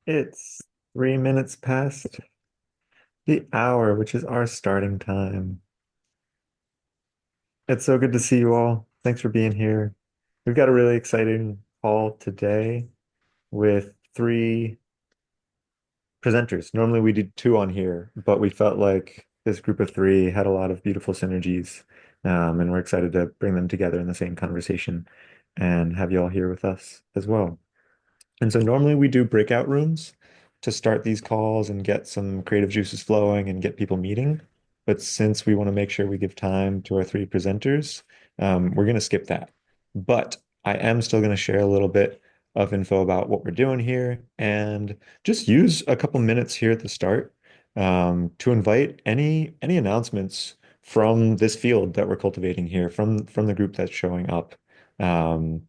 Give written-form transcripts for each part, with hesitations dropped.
It's 3 minutes past the hour, which is our starting time. It's so good to see you all. Thanks for being here. We've got a really exciting call today with three presenters. Normally we do two on here, but we felt like this group of three had a lot of beautiful synergies, and we're excited to bring them together in the same conversation and have you all here with us as well. And so normally we do breakout rooms to start these calls and get some creative juices flowing and get people meeting. But since we want to make sure we give time to our three presenters, we're going to skip that. But I am still going to share a little bit of info about what we're doing here and just use a couple minutes here at the start to invite any announcements from this field that we're cultivating here, from the group that's showing up. Um,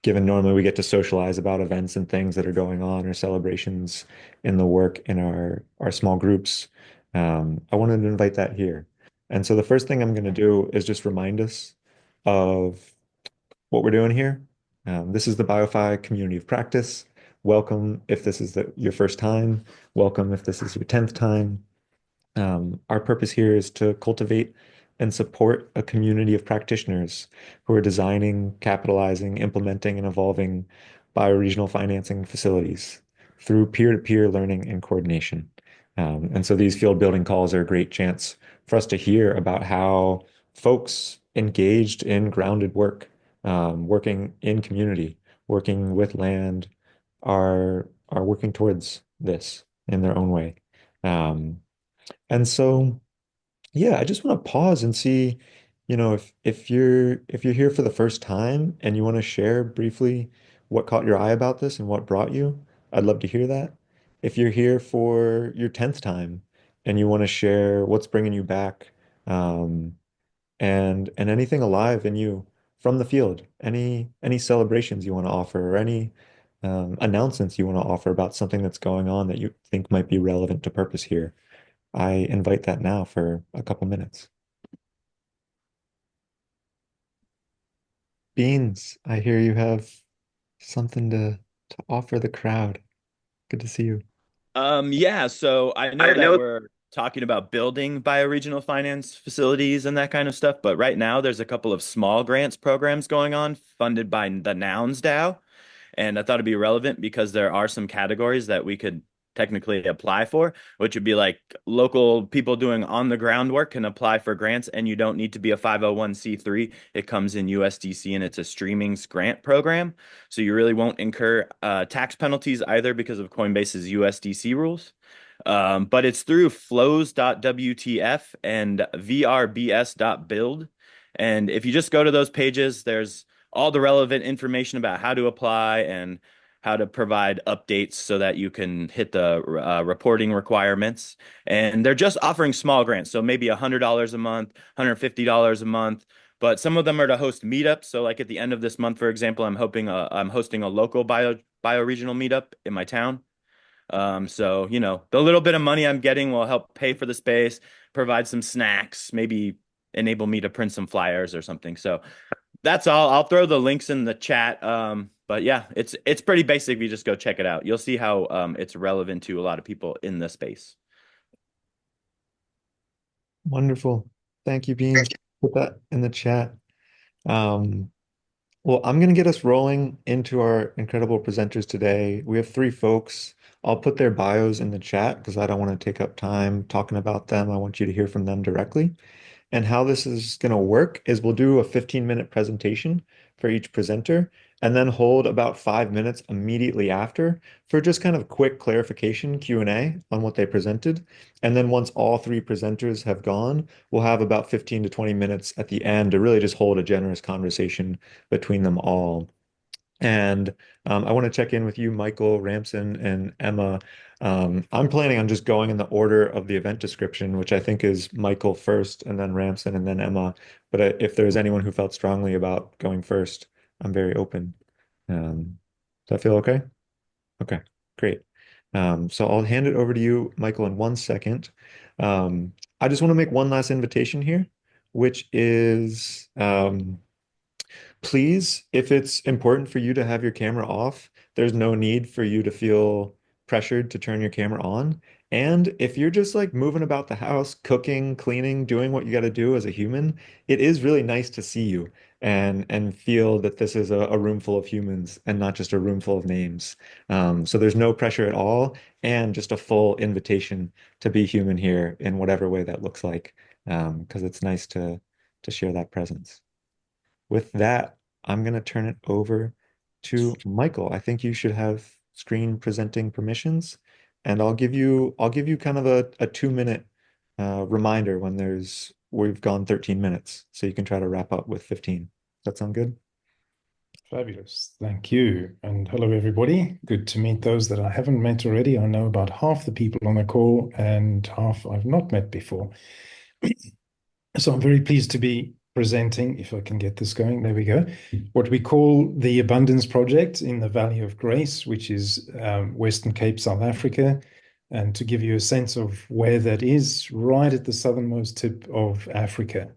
Given normally we get to socialize about events and things that are going on or celebrations in the work in our small groups. I wanted to invite that here. And so the first thing I'm going to do is just remind us of what we're doing here. This is the BioFi community of practice. Welcome if this is your first time. Welcome if this is your 10th time. Our purpose here is to cultivate and support a community of practitioners who are designing, capitalizing, implementing, and evolving bioregional financing facilities through peer-to-peer learning and coordination. And so these field building calls are a great chance for us to hear about how folks engaged in grounded work, working in community, working with land, are working towards this in their own way. Um, and so, yeah, I just want to pause and see, if you're here for the first time and you want to share briefly what caught your eye about this and what brought you, I'd love to hear that. If you're here for your 10th time and you want to share what's bringing you back, um, and anything alive in you from the field, any celebrations you want to offer or any announcements you want to offer about something that's going on that you think might be relevant to purpose here. I invite that now for a couple minutes. Beans, I hear you have something to offer the crowd. Good to see you. Yeah, so I know I that know. we're talking about building bioregional finance facilities and that kind of stuff, but right now there's a couple of small grants programs going on funded by the Nouns DAO. And I thought it'd be relevant because there are some categories that we could technically apply for, which would be like local people doing on the ground work can apply for grants, and you don't need to be a 501(c)(3). It comes in USDC and it's a streamings grant program. So you really won't incur tax penalties either because of Coinbase's USDC rules. But it's through flows.wtf and vrbs.build. And if you just go to those pages, there's all the relevant information about how to apply and how to provide updates so that you can hit the reporting requirements. And they're just offering small grants, so maybe $100 a month, $150 a month. But some of them are to host meetups. So, like at the end of this month, for example, I'm hosting a local bioregional meetup in my town. So, the little bit of money I'm getting will help pay for the space, provide some snacks, maybe enable me to print some flyers or something. So that's all. I'll throw the links in the chat. But yeah, it's pretty basic. If you just go check it out, you'll see how it's relevant to a lot of people in the space. Wonderful. Thank you, Beans. Put that in the chat. Um, well, I'm going to get us rolling into our incredible presenters today. We have three folks. I'll put their bios in the chat because I don't want to take up time talking about them. I want you to hear from them directly. And how this is going to work is we'll do a 15-minute presentation for each presenter and then hold about 5 minutes immediately after for just kind of quick clarification Q&A on what they presented. And then once all three presenters have gone, we'll have about 15 to 20 minutes at the end to really just hold a generous conversation between them all. And I want to check in with you, Michael, Ramson, and Emma. I'm planning on just going in the order of the event description, which I think is Michael first, and then Ramson, and then Emma. But if there's anyone who felt strongly about going first, I'm very open. Does that feel okay? Okay, great. So I'll hand it over to you, Michael, in 1 second. I just want to make one last invitation here, which is please, if it's important for you to have your camera off, there's no need for you to feel pressured to turn your camera on. And if you're just like moving about the house, cooking, cleaning, doing what you got to do as a human, it is really nice to see you and feel that this is a room full of humans and not just a room full of names. So there's no pressure at all, and just a full invitation to be human here in whatever way that looks like, because it's nice to share that presence. With that, I'm going to turn it over to Michael. I think you should have screen presenting permissions, and I'll give you kind of a 2 minute reminder when we've gone 13 minutes, so you can try to wrap up with 15. Does that sound good? Fabulous. Thank you. And hello, everybody. Good to meet those that I haven't met already. I know about half the people on the call and half I've not met before. So I'm very pleased to be presenting, if I can get this going. There we go. What we call the Abundance Project in the Valley of Grace, which is Western Cape, South Africa. And to give you a sense of where that is, right at the southernmost tip of Africa,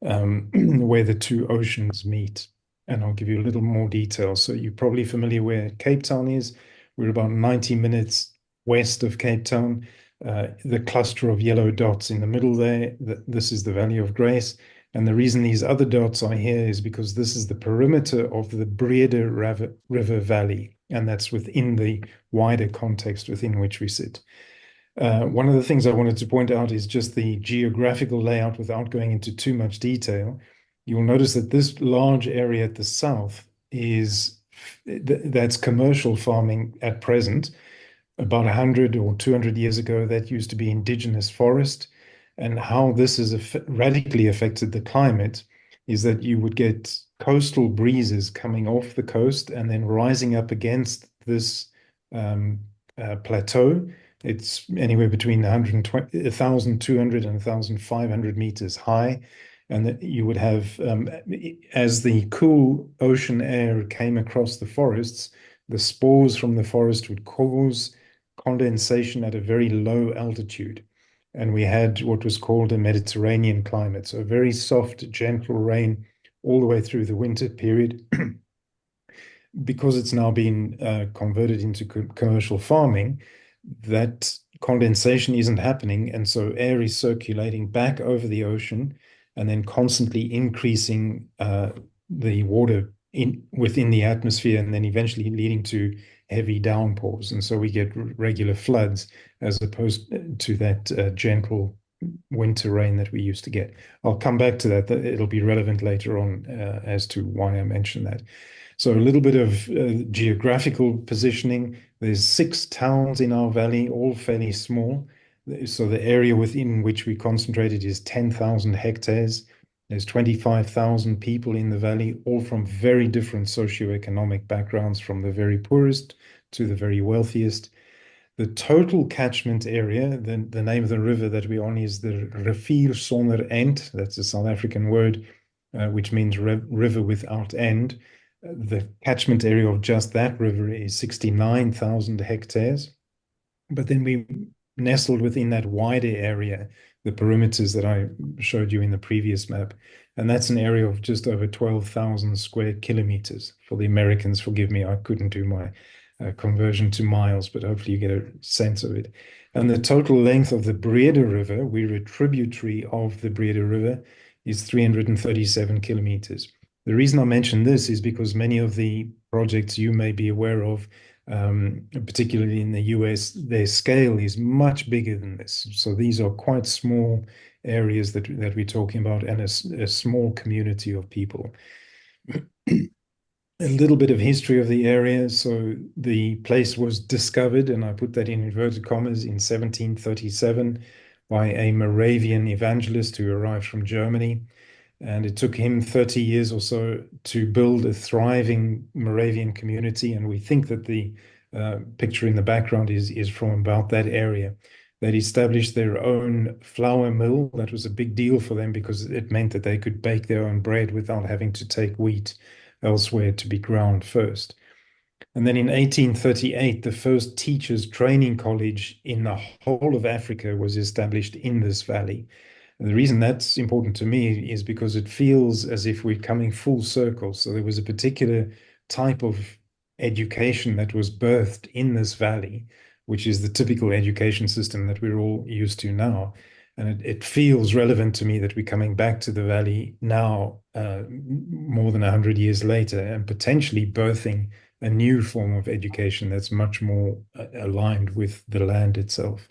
where the two oceans meet. And I'll give you a little more detail. So you're probably familiar where Cape Town is. We're about 90 minutes west of Cape Town. The cluster of yellow dots in the middle there, this is the Valley of Grace. And the reason these other dots are here is because this is the perimeter of the Breede River Valley, and that's within the wider context within which we sit. One of the things I wanted to point out is just the geographical layout without going into too much detail. You'll notice that this large area at the south that's commercial farming at present. About 100 or 200 years ago, that used to be indigenous forest. And how this has radically affected the climate is that you would get coastal breezes coming off the coast and then rising up against this plateau. It's anywhere between 1,200 and 1,500 meters high. And that you would have, as the cool ocean air came across the forests, the spores from the forest would cause condensation at a very low altitude. And we had what was called a Mediterranean climate, so very soft, gentle rain all the way through the winter period. Because it's now been converted into commercial farming, that condensation isn't happening. And so air is circulating back over the ocean and then constantly increasing the water within the atmosphere and then eventually leading to heavy downpours. And so we get regular floods as opposed to that gentle winter rain that we used to get. I'll come back to that. It'll be relevant later on as to why I mentioned that. So a little bit of geographical positioning. There's 6 towns in our valley, all fairly small. So the area within which we concentrated is 10,000 hectares. There's 25,000 people in the valley, all from very different socioeconomic backgrounds, from the very poorest to the very wealthiest. The total catchment area, the name of the river that we're on is the Rivier Sonder End. That's a South African word, which means river without end. The catchment area of just that river is 69,000 hectares. But then we nestled within that wider area, the perimeters that I showed you in the previous map. And that's an area of just over 12,000 square kilometers. For the Americans, forgive me, I couldn't do my conversion to miles, but hopefully you get a sense of it. And the total length of the Breede River, we're a tributary of the Breede River, is 337 kilometers. The reason I mention this is because many of the projects you may be aware of, particularly in the US, their scale is much bigger than this. So these are quite small areas that we're talking about, and a small community of people. A little bit of history of the area. So the place was discovered, and I put that in inverted commas, in 1737 by a Moravian evangelist who arrived from Germany. And it took him 30 years or so to build a thriving Moravian community. And we think that the picture in the background is from about that area. They'd established their own flour mill. That was a big deal for them because it meant that they could bake their own bread without having to take wheat elsewhere to be ground first. And then in 1838, the first teachers' training college in the whole of Africa was established in this valley. And the reason that's important to me is because it feels as if we're coming full circle. So there was a particular type of education that was birthed in this valley, which is the typical education system that we're all used to now. And it feels relevant to me that we're coming back to the valley now, more than 100 years later, and potentially birthing a new form of education that's much more aligned with the land itself.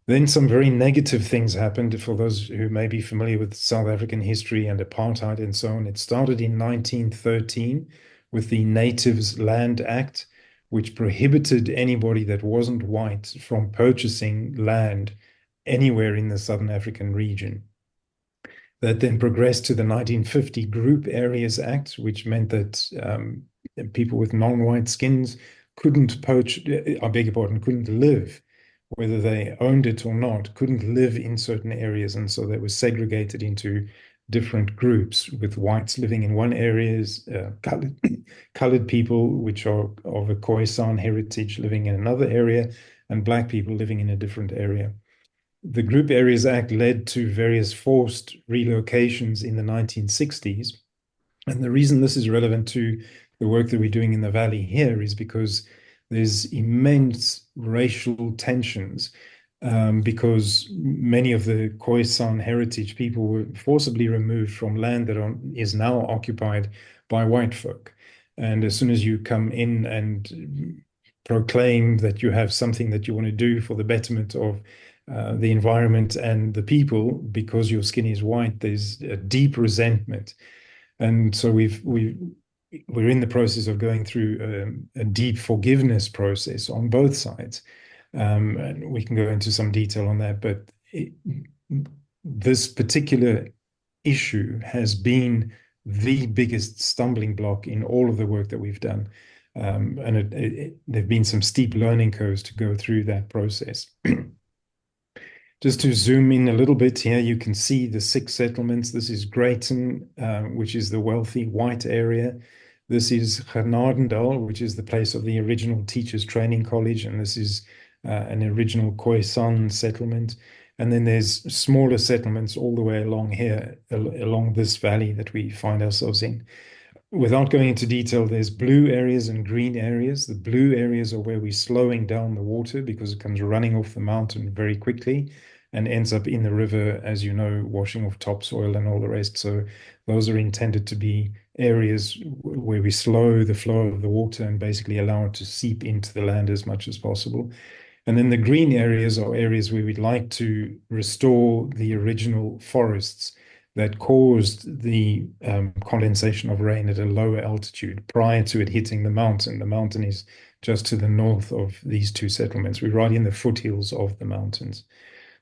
Then some very negative things happened for those who may be familiar with South African history and apartheid and so on. It started in 1913 with the Natives Land Act, which prohibited anybody that wasn't white from purchasing land anywhere in the Southern African region. That then progressed to the 1950 Group Areas Act, which meant that people with non-white skins couldn't I beg your pardon, couldn't live, whether they owned it or not, couldn't live in certain areas. And so they were segregated into different groups, with whites living in one areas, colored people, which are of a Khoisan heritage, living in another area, and black people living in a different area. The Group Areas Act led to various forced relocations in the 1960s. And the reason this is relevant to the work that we're doing in the valley here is because there's immense racial tensions, because many of the Khoisan heritage people were forcibly removed from land that is now occupied by white folk. And as soon as you come in and proclaim that you have something that you want to do for the betterment of the environment and the people, because your skin is white, there's a deep resentment. And so we're in the process of going through a deep forgiveness process on both sides. And we can go into some detail on that, but this particular issue has been the biggest stumbling block in all of the work that we've done. And there've been some steep learning curves to go through that process. Just to zoom in a little bit here, you can see the 6 settlements. This is Greyton, which is the wealthy white area. This is Genadendal, which is the place of the original Teachers Training College, and this is an original Khoisan settlement. And then there's smaller settlements all the way along here, along this valley that we find ourselves in. Without going into detail, there's blue areas and green areas. The blue areas are where we're slowing down the water because it comes running off the mountain very quickly and ends up in the river, as you know, washing off topsoil and all the rest. So those are intended to be areas where we slow the flow of the water and basically allow it to seep into the land as much as possible. And then the green areas are areas where we'd like to restore the original forests that caused the condensation of rain at a lower altitude prior to it hitting the mountain. The mountain is just to the north of these 2 settlements. We're right in the foothills of the mountains.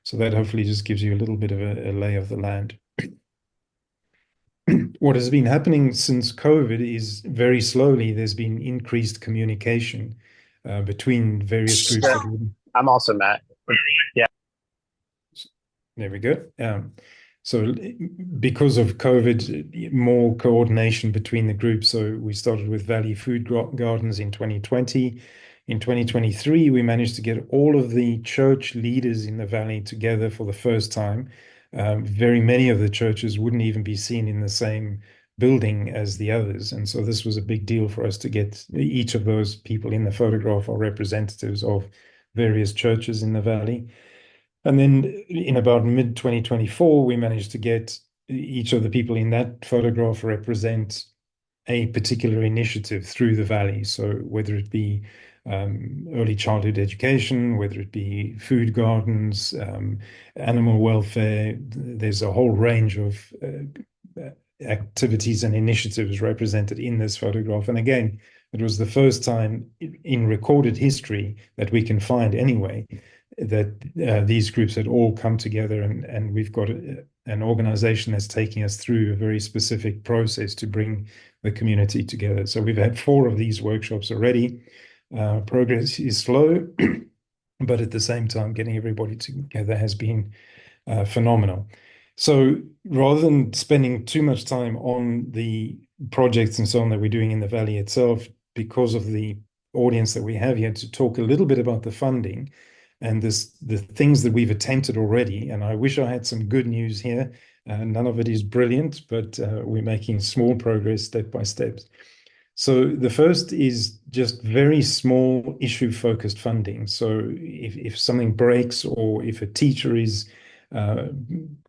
So that hopefully just gives you a little bit of a lay of the land. What has been happening since COVID is very slowly there's been increased communication between various groups. Yeah, I'm also Matt. Yeah. There we go. So because of COVID, more coordination between the groups. So we started with Valley Food Gardens in 2020. In 2023, we managed to get all of the church leaders in the valley together for the first time. Very many of the churches wouldn't even be seen in the same building as the others. And so this was a big deal for us to get each of those people in the photograph are representatives of various churches in the valley. And then in about mid-2024, we managed to get each of the people in that photograph represent a particular initiative through the valley. So whether it be early childhood education, whether it be food gardens, animal welfare, there's a whole range of activities and initiatives represented in this photograph. And again, it was the first time in recorded history that we can find anyway that these groups had all come together, and we've got an organization that's taking us through a very specific process to bring the community together. So we've had 4 of these workshops already. Progress is slow, but at the same time, getting everybody together has been phenomenal. So rather than spending too much time on the projects and so on that we're doing in the valley itself, because of the audience that we have here, to talk a little bit about the funding and the things that we've attempted already. And I wish I had some good news here. None of it is brilliant, but we're making small progress step by step. So the first is just very small issue-focused funding. So if something breaks or if a teacher is uh,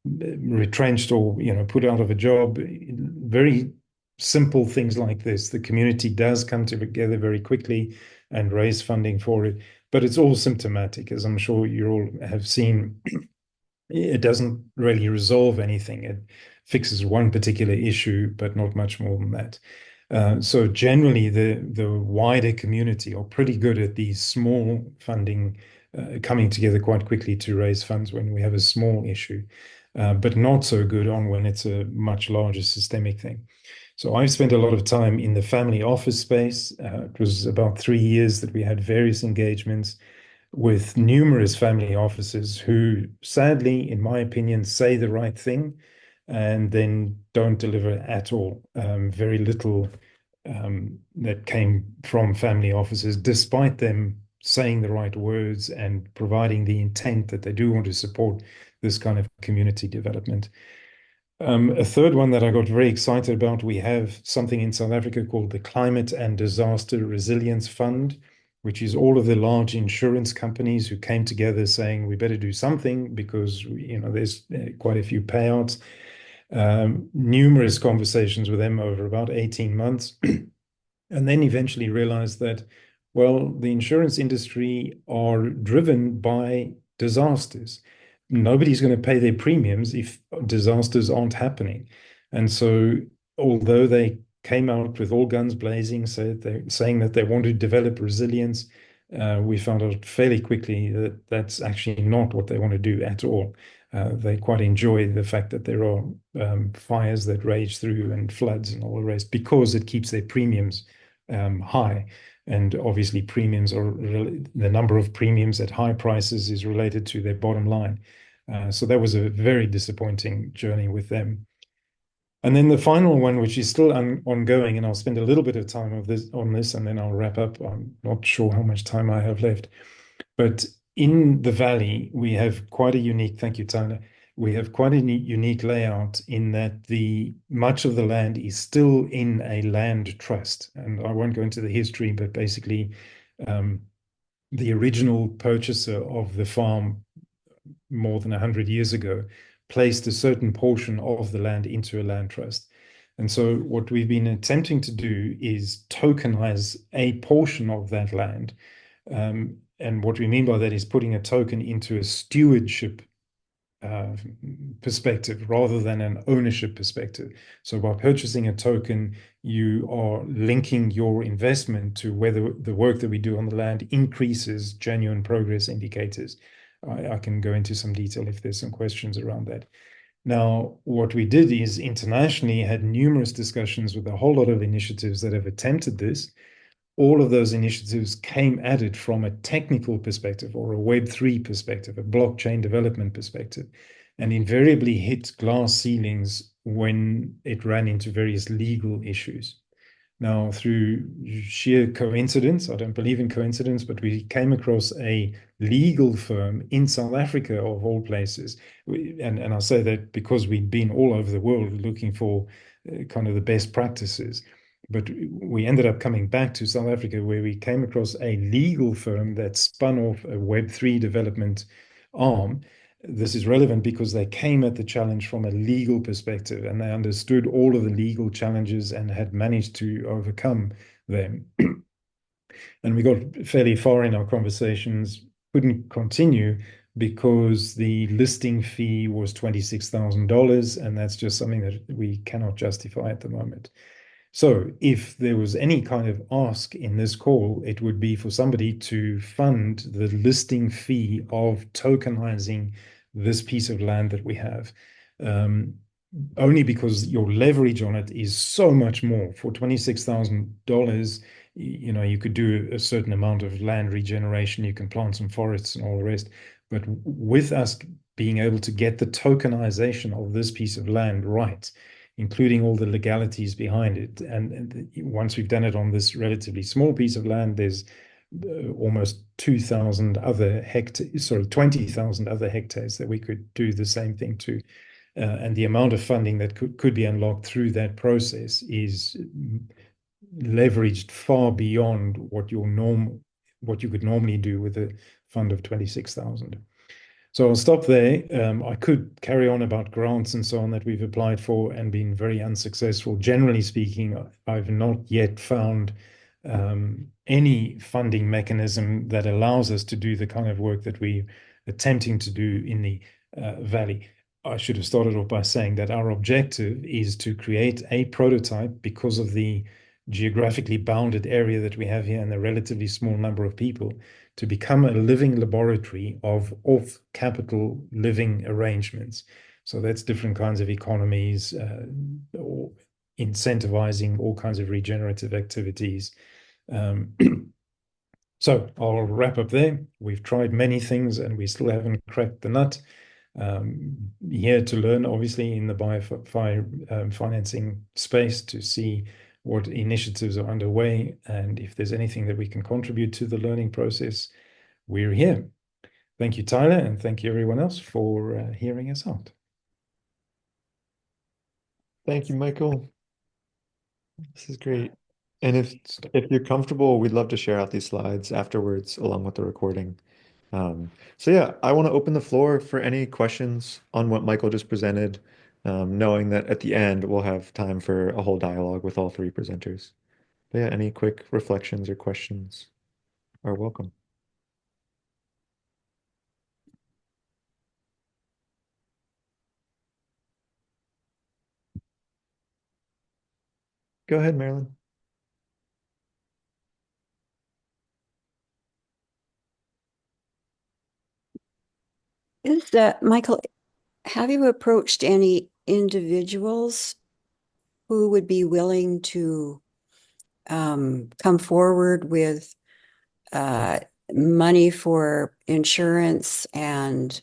retrenched or put out of a job, very simple things like this, the community does come together very quickly and raise funding for it. But it's all symptomatic, as I'm sure you all have seen. It doesn't really resolve anything. It fixes one particular issue, but not much more than that. So generally, the wider community are pretty good at these small funding coming together quite quickly to raise funds when we have a small issue, but not so good on when it's a much larger systemic thing. So I've spent a lot of time in the family office space. It was about 3 years that we had various engagements with numerous family offices who, sadly, in my opinion, say the right thing and then don't deliver at all. Very little that came from family offices, despite them saying the right words and providing the intent that they do want to support this kind of community development. A third one that I got very excited about, we have something in South Africa called the Climate and Disaster Resilience Fund, which is all of the large insurance companies who came together saying we better do something because there's quite a few payouts. Numerous conversations with them over about 18 months, and then eventually realized that, well, the insurance industry are driven by disasters. Nobody's going to pay their premiums if disasters aren't happening. And so, although they came out with all guns blazing, saying that they want to develop resilience, we found out fairly quickly that that's actually not what they want to do at all. They quite enjoy the fact that there are fires that rage through and floods and all the rest because it keeps their premiums high. And obviously, premiums are the number of premiums at high prices is related to their bottom line. So that was a very disappointing journey with them. And then the final one, which is still ongoing, and I'll spend a little bit of time on this, and then I'll wrap up. I'm not sure how much time I have left. But in the valley, we have quite a unique, thank you, Tyler. We have quite a unique layout in that much of the land is still in a land trust. And I won't go into the history, but basically, the original purchaser of the farm more than 100 years ago placed a certain portion of the land into a land trust. And so what we've been attempting to do is tokenize a portion of that land. And what we mean by that is putting a token into a stewardship perspective rather than an ownership perspective. So by purchasing a token, you are linking your investment to whether the work that we do on the land increases genuine progress indicators. I can go into some detail if there's some questions around that. Now, what we did is internationally had numerous discussions with a whole lot of initiatives that have attempted this. All of those initiatives came at it from a technical perspective or a Web3 perspective, a blockchain development perspective, and invariably hit glass ceilings when it ran into various legal issues. Now, through sheer coincidence, I don't believe in coincidence, but we came across a legal firm in South Africa, of all places. And I say that because we'd been all over the world looking for kind of the best practices. But we ended up coming back to South Africa where we came across a legal firm that spun off a Web3 development arm. This is relevant because they came at the challenge from a legal perspective and they understood all of the legal challenges and had managed to overcome them. And we got fairly far in our conversations, couldn't continue because the listing fee was $26,000, and that's just something that we cannot justify at the moment. So if there was any kind of ask in this call, it would be for somebody to fund the listing fee of tokenizing this piece of land that we have. Only because your leverage on it is so much more. For $26,000, you could do a certain amount of land regeneration, you can plant some forests and all the rest. But with us being able to get the tokenization of this piece of land right, including all the legalities behind it. And once we've done it on this relatively small piece of land, there's almost 2,000 other hectares, 20,000 other hectares that we could do the same thing to. And the amount of funding that could be unlocked through that process is leveraged far beyond what you could normally do with a fund of 26,000. So I'll stop there. I could carry on about grants and so on that we've applied for and been very unsuccessful. Generally speaking, I've not yet found any funding mechanism that allows us to do the kind of work that we're attempting to do in the Valley. I should have started off by saying that our objective is to create a prototype because of the geographically bounded area that we have here and the relatively small number of people, to become a living laboratory of off-capital living arrangements. So that's different kinds of economies, or incentivizing all kinds of regenerative activities. So I'll wrap up there. We've tried many things and we still haven't cracked the nut. Here to learn, obviously, in the BioFi financing space, to see what initiatives are underway, and if there's anything that we can contribute to the learning process, we're here. Thank you, Tyler, and thank you everyone else for hearing us out. Thank you, Michael. This is great. And if you're comfortable, we'd love to share out these slides afterwards along with the recording. So yeah, I want to open the floor for any questions on what Michael just presented, knowing that at the end we'll have time for a whole dialogue with all three presenters. But yeah, any quick reflections or questions are welcome. Go ahead, Marilyn. Is Michael, have you approached any individuals who would be willing to come forward with money for insurance and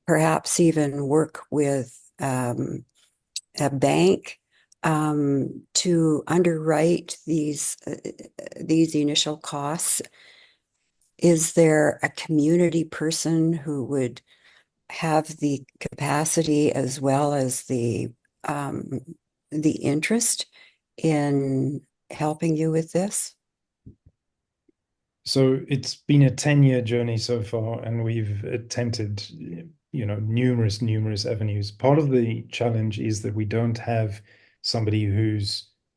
perhaps even work with a bank to underwrite these initial costs? Is there a community person who would have the capacity as well as the interest in helping you with this? So it's been a 10-year journey so far, and we've attempted, numerous avenues. Part of the challenge is that we don't have somebody who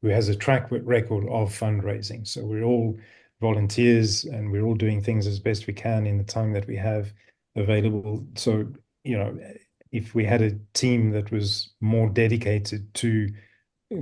has a track record of fundraising. So we're all volunteers and we're all doing things as best we can in the time that we have available. So, if we had a team that was more dedicated to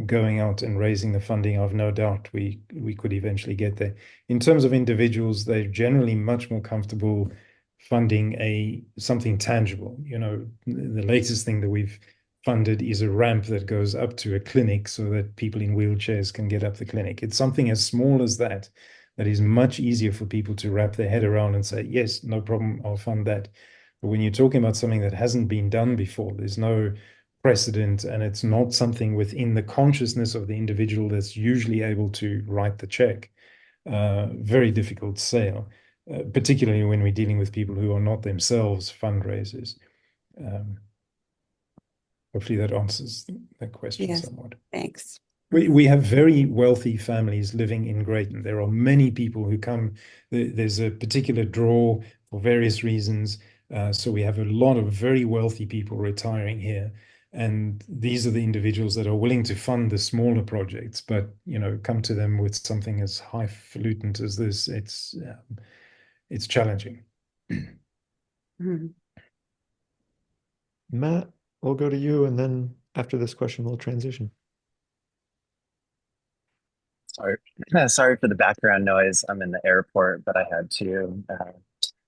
going out and raising the funding, I've no doubt we could eventually get there. In terms of individuals, they're generally much more comfortable funding something tangible. The latest thing that we've funded is a ramp that goes up to a clinic so that people in wheelchairs can get up the clinic. It's something as small as that is much easier for people to wrap their head around and say, yes, no problem, I'll fund that. But when you're talking about something that hasn't been done before, there's no precedent, and it's not something within the consciousness of the individual that's usually able to write the check. Very difficult sale, particularly when we're dealing with people who are not themselves fundraisers. Hopefully that answers that question somewhat. Thanks. We have very wealthy families living in Greyton. There are many people who come. There's a particular draw for various reasons. So we have a lot of very wealthy people retiring here. And these are the individuals that are willing to fund the smaller projects, but come to them with something as highfalutin as this. It's challenging. Matt, we'll go to you, and then after this question, we'll transition. Sorry for the background noise. I'm in the airport, but I had to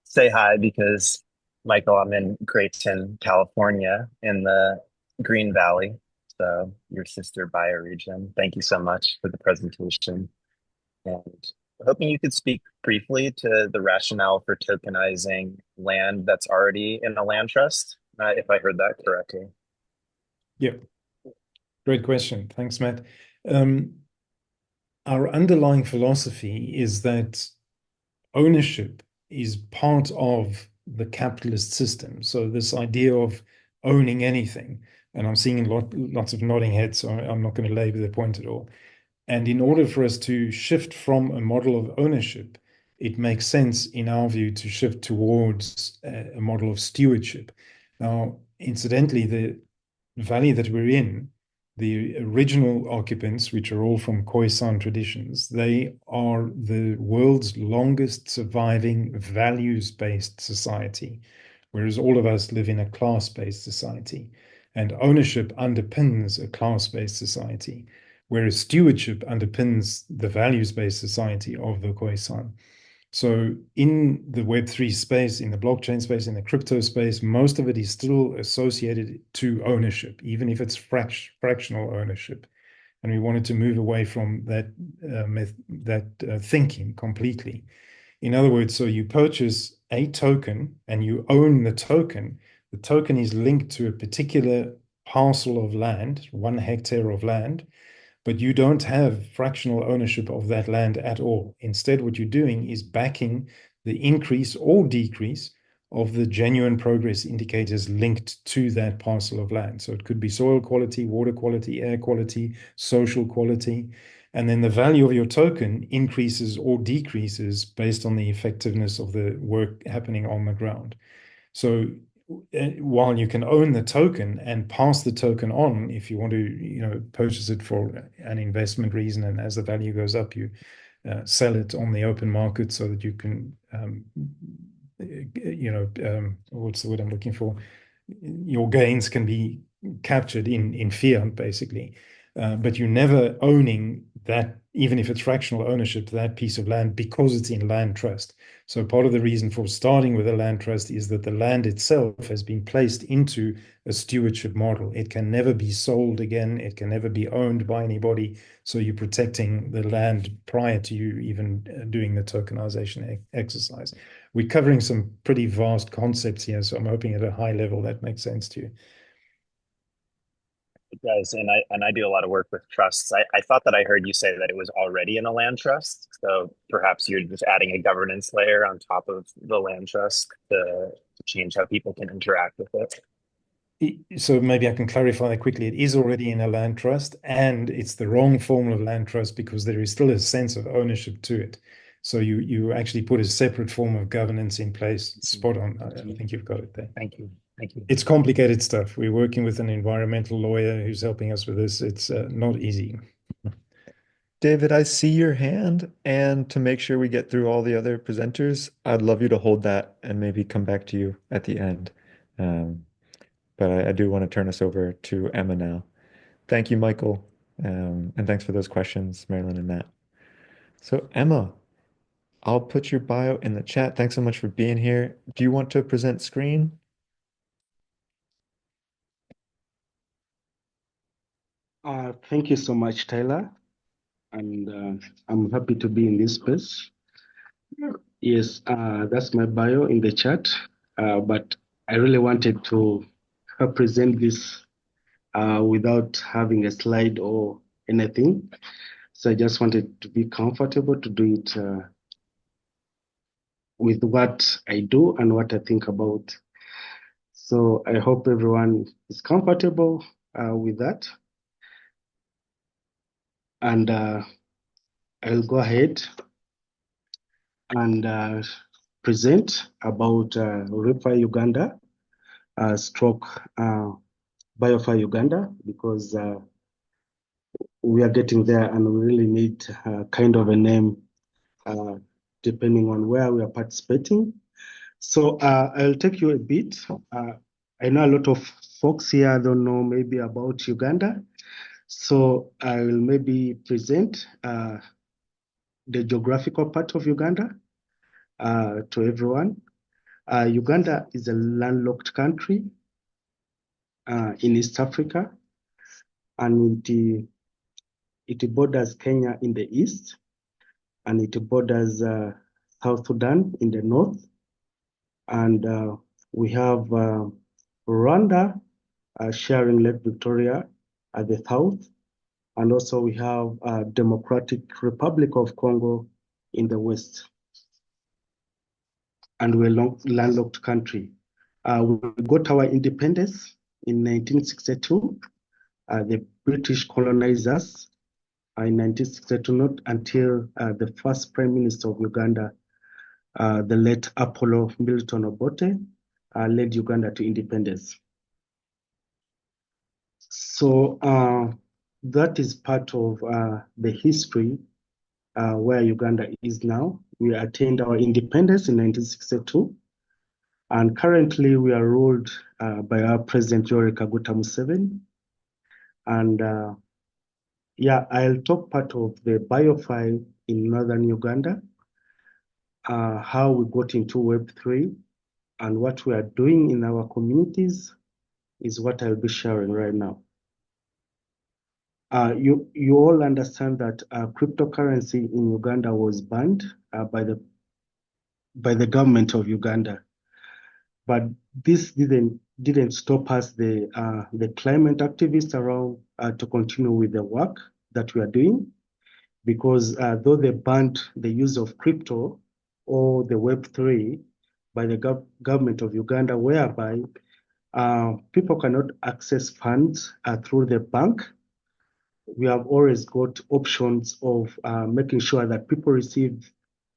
say hi because, Michael, I'm in Grayton, California, in the Green Valley. So your sister bioregion. Thank you so much for the presentation. And hoping you could speak briefly to the rationale for tokenizing land that's already in a land trust, if I heard that correctly. Yeah, great question. Thanks, Matt. Our underlying philosophy is that ownership is part of the capitalist system. So this idea of owning anything, and I'm seeing lots of nodding heads, so I'm not going to labor the point at all. And in order for us to shift from a model of ownership, it makes sense, in our view, to shift towards a model of stewardship. Now, incidentally, the valley that we're in, the original occupants, which are all from Khoisan traditions, they are the world's longest surviving values-based society, whereas all of us live in a class-based society. And ownership underpins a class-based society, whereas stewardship underpins the values-based society of the Khoisan. So in the Web3 space, in the blockchain space, in the crypto space, most of it is still associated to ownership, even if it's fractional ownership. And we wanted to move away from that thinking completely. In other words, so you purchase a token and you own the token. The token is linked to a particular parcel of land, 1 hectare of land, but you don't have fractional ownership of that land at all. Instead, what you're doing is backing the increase or decrease of the genuine progress indicators linked to that parcel of land. So it could be soil quality, water quality, air quality, social quality. And then the value of your token increases or decreases based on the effectiveness of the work happening on the ground. So while you can own the token and pass the token on if you want to, purchase it for an investment reason, and as the value goes up, you sell it on the open market so that you can, what's the word I'm looking for? Your gains can be captured in fiat, basically. But you're never owning that, even if it's fractional ownership, that piece of land, because it's in land trust. So part of the reason for starting with a land trust is that the land itself has been placed into a stewardship model. It can never be sold again. It can never be owned by anybody. So you're protecting the land prior to you even doing the tokenization exercise. We're covering some pretty vast concepts here, so I'm hoping at a high level that makes sense to you. It does, and I do a lot of work with trusts. I thought that I heard you say that it was already in a land trust, so perhaps you're just adding a governance layer on top of the land trust to change how people can interact with it. So maybe I can clarify that quickly. It is already in a land trust, and it's the wrong form of land trust because there is still a sense of ownership to it. So you actually put a separate form of governance in place. Spot on. I think you've got it there. Thank you. Thank you. It's complicated stuff. We're working with an environmental lawyer who's helping us with this. It's not easy. David, I see your hand, and to make sure we get through all the other presenters, I'd love you to hold that and maybe come back to you at the end. But I do want to turn us over to Emma now. Thank you, Michael, and thanks for those questions, Marilyn and Matt. So Emma, I'll put your bio in the chat. Thanks so much for being here. Do you want to present screen? Thank you so much, Tyler. And I'm happy to be in this space. Yes, that's my bio in the chat. But I really wanted to present this without having a slide or anything. So I just wanted to be comfortable to do it with what I do and what I think about. So I hope everyone is comfortable with that. And I'll go ahead and present about Refi Uganda, stroke BioFi Uganda, because we are getting there and we really need kind of a name depending on where we are participating. So I'll take you a bit. I know a lot of folks here don't know maybe about Uganda. So I will maybe present the geographical part of Uganda to everyone. Uganda is a landlocked country in East Africa, and it borders Kenya in the east, and it borders South Sudan in the north, and we have Rwanda sharing Lake Victoria at the south, and also we have Democratic Republic of Congo in the west. And we're a landlocked country. We got our independence in 1962. The British colonized us, in 1962, not until the first Prime Minister of Uganda, the late Apollo Milton Obote, led Uganda to independence. So that is part of the history where Uganda is now. We attained our independence in 1962, and currently we are ruled by our President Yoweri Kaguta Museveni. And yeah, I'll talk part of the BioFi in northern Uganda, how we got into Web3, and what we are doing in our communities is what I'll be sharing right now. You all understand that cryptocurrency in Uganda was banned by the government of Uganda, but this didn't stop us, the climate activists around, to continue with the work that we are doing, because though they banned the use of crypto or the Web3 by the government of Uganda, whereby people cannot access funds through the bank, we have always got options of making sure that people receive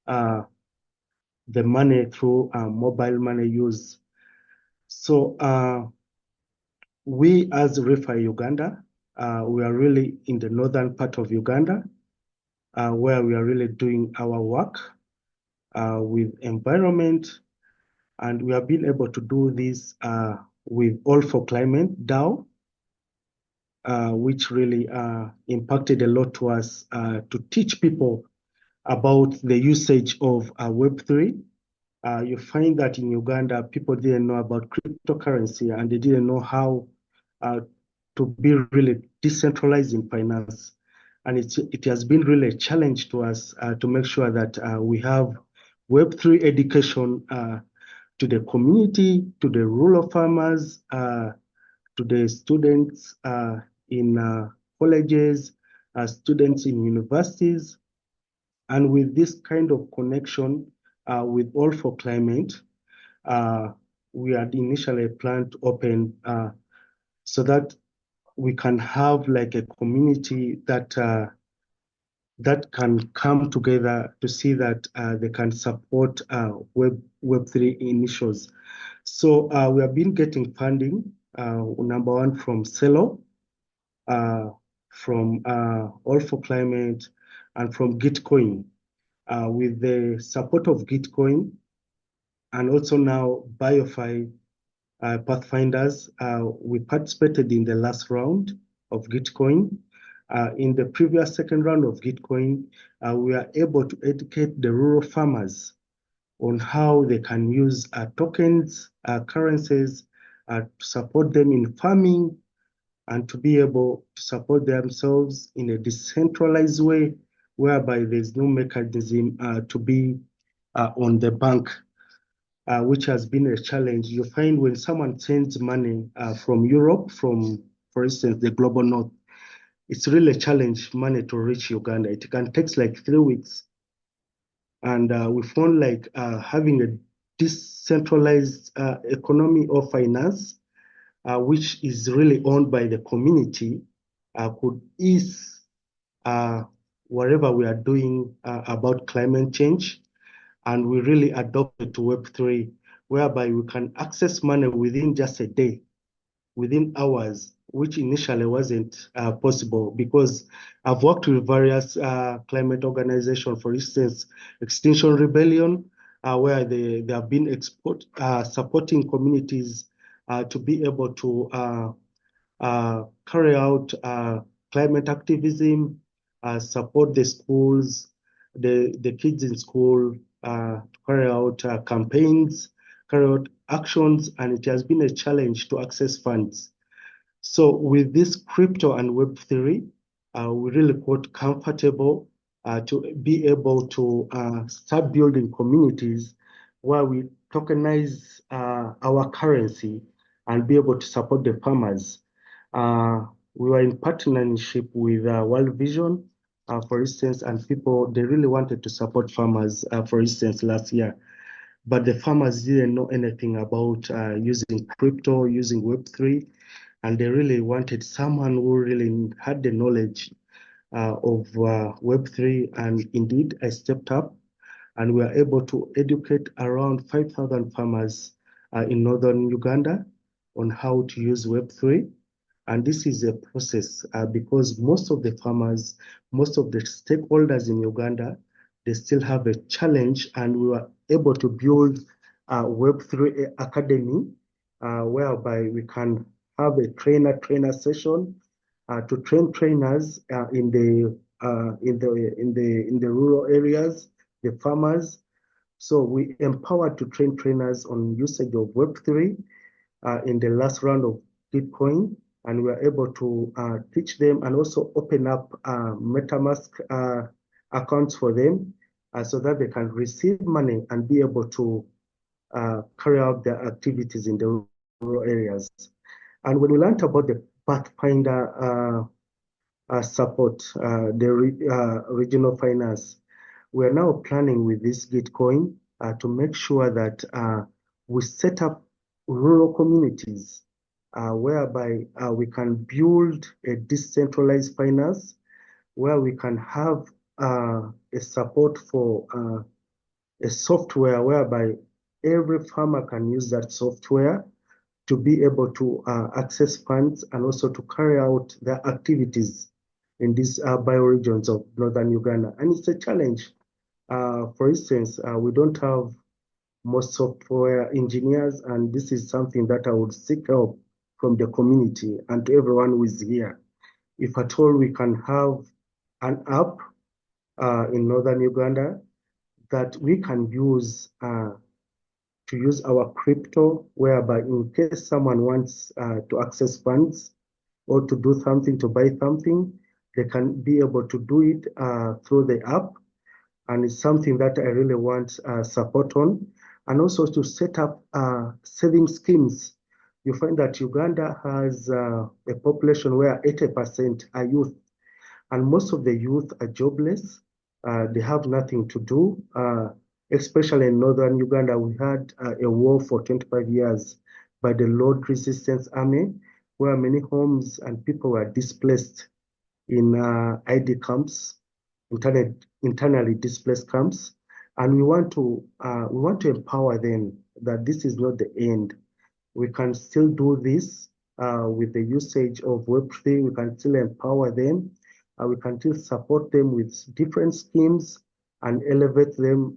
the money through mobile money use. So we as Refi Uganda, we are really in the northern part of Uganda, where we are really doing our work with environment, and we have been able to do this with All for Climate DAO, which really impacted a lot to us to teach people about the usage of Web3. You find that in Uganda, people didn't know about cryptocurrency, and they didn't know how to be really decentralized in finance. And it has been really a challenge to us to make sure that we have Web3 education to the community, to the rural farmers, to the students in colleges, students in universities. And with this kind of connection with All for Climate, we had initially planned to open so that we can have like a community that that can come together to see that they can support Web3 initiatives. So we have been getting funding, number one from CELO, from All for Climate, and from Gitcoin. With the support of Gitcoin, and also now BioFi Pathfinders, we participated in the last round of Gitcoin. In the previous second round of Gitcoin, we are able to educate the rural farmers on how they can use tokens, currencies, to support them in farming, and to be able to support themselves in a decentralized way, whereby there's no mechanism to be on the bank, which has been a challenge. You find when someone sends money from Europe, from, for instance, the global north, it's really a challenge money to reach Uganda. It can take like 3 weeks. And we found like having a decentralized economy or finance, which is really owned by the community, could ease whatever we are doing about climate change. And we really adopted to Web3, whereby we can access money within just a day, within hours, which initially wasn't possible, because I've worked with various climate organizations, for instance, Extinction Rebellion, where they have been supporting communities to be able to carry out climate activism, support the schools, the kids in school, to carry out campaigns, carry out actions, and it has been a challenge to access funds. So with this crypto and Web3, we really got comfortable to be able to start building communities where we tokenize our currency and be able to support the farmers. We were in partnership with World Vision, for instance, and people, they really wanted to support farmers, for instance, last year. But the farmers didn't know anything about using crypto, using Web3, and they really wanted someone who really had the knowledge of Web3, and indeed I stepped up and we are able to educate around 5,000 farmers in northern Uganda on how to use Web3. And this is a process because most of the farmers, most of the stakeholders in Uganda, they still have a challenge, and we were able to build a Web3 academy whereby we can have a trainer session to train trainers in the rural areas, the farmers. So we empowered to train trainers on usage of Web3 in the last round of Bitcoin, and we were able to teach them and also open up MetaMask accounts for them so that they can receive money and be able to carry out their activities in the rural areas. And when we learned about the Pathfinder support, regional finance, we are now planning with this Gitcoin to make sure that we set up rural communities whereby we can build a decentralized finance where we can have a support for a software whereby every farmer can use that software to be able to access funds and also to carry out their activities in these bioregions of northern Uganda. And it's a challenge. For instance, we don't have most software engineers, and this is something that I would seek help from the community and to everyone who is here. If at all we can have an app in northern Uganda that we can use to use our crypto, whereby in case someone wants to access funds or to do something, to buy something, they can be able to do it through the app. And it's something that I really want support on. And also to set up saving schemes. You find that Uganda has a population where 80% are youth, and most of the youth are jobless. They have nothing to do. Especially in northern Uganda, we had a war for 25 years by the Lord Resistance Army, where many homes and people were displaced in ID camps, internally displaced camps, and we want to empower them that this is not the end. We can still do this with the usage of Web3. We can still empower them. We can still support them with different schemes and elevate them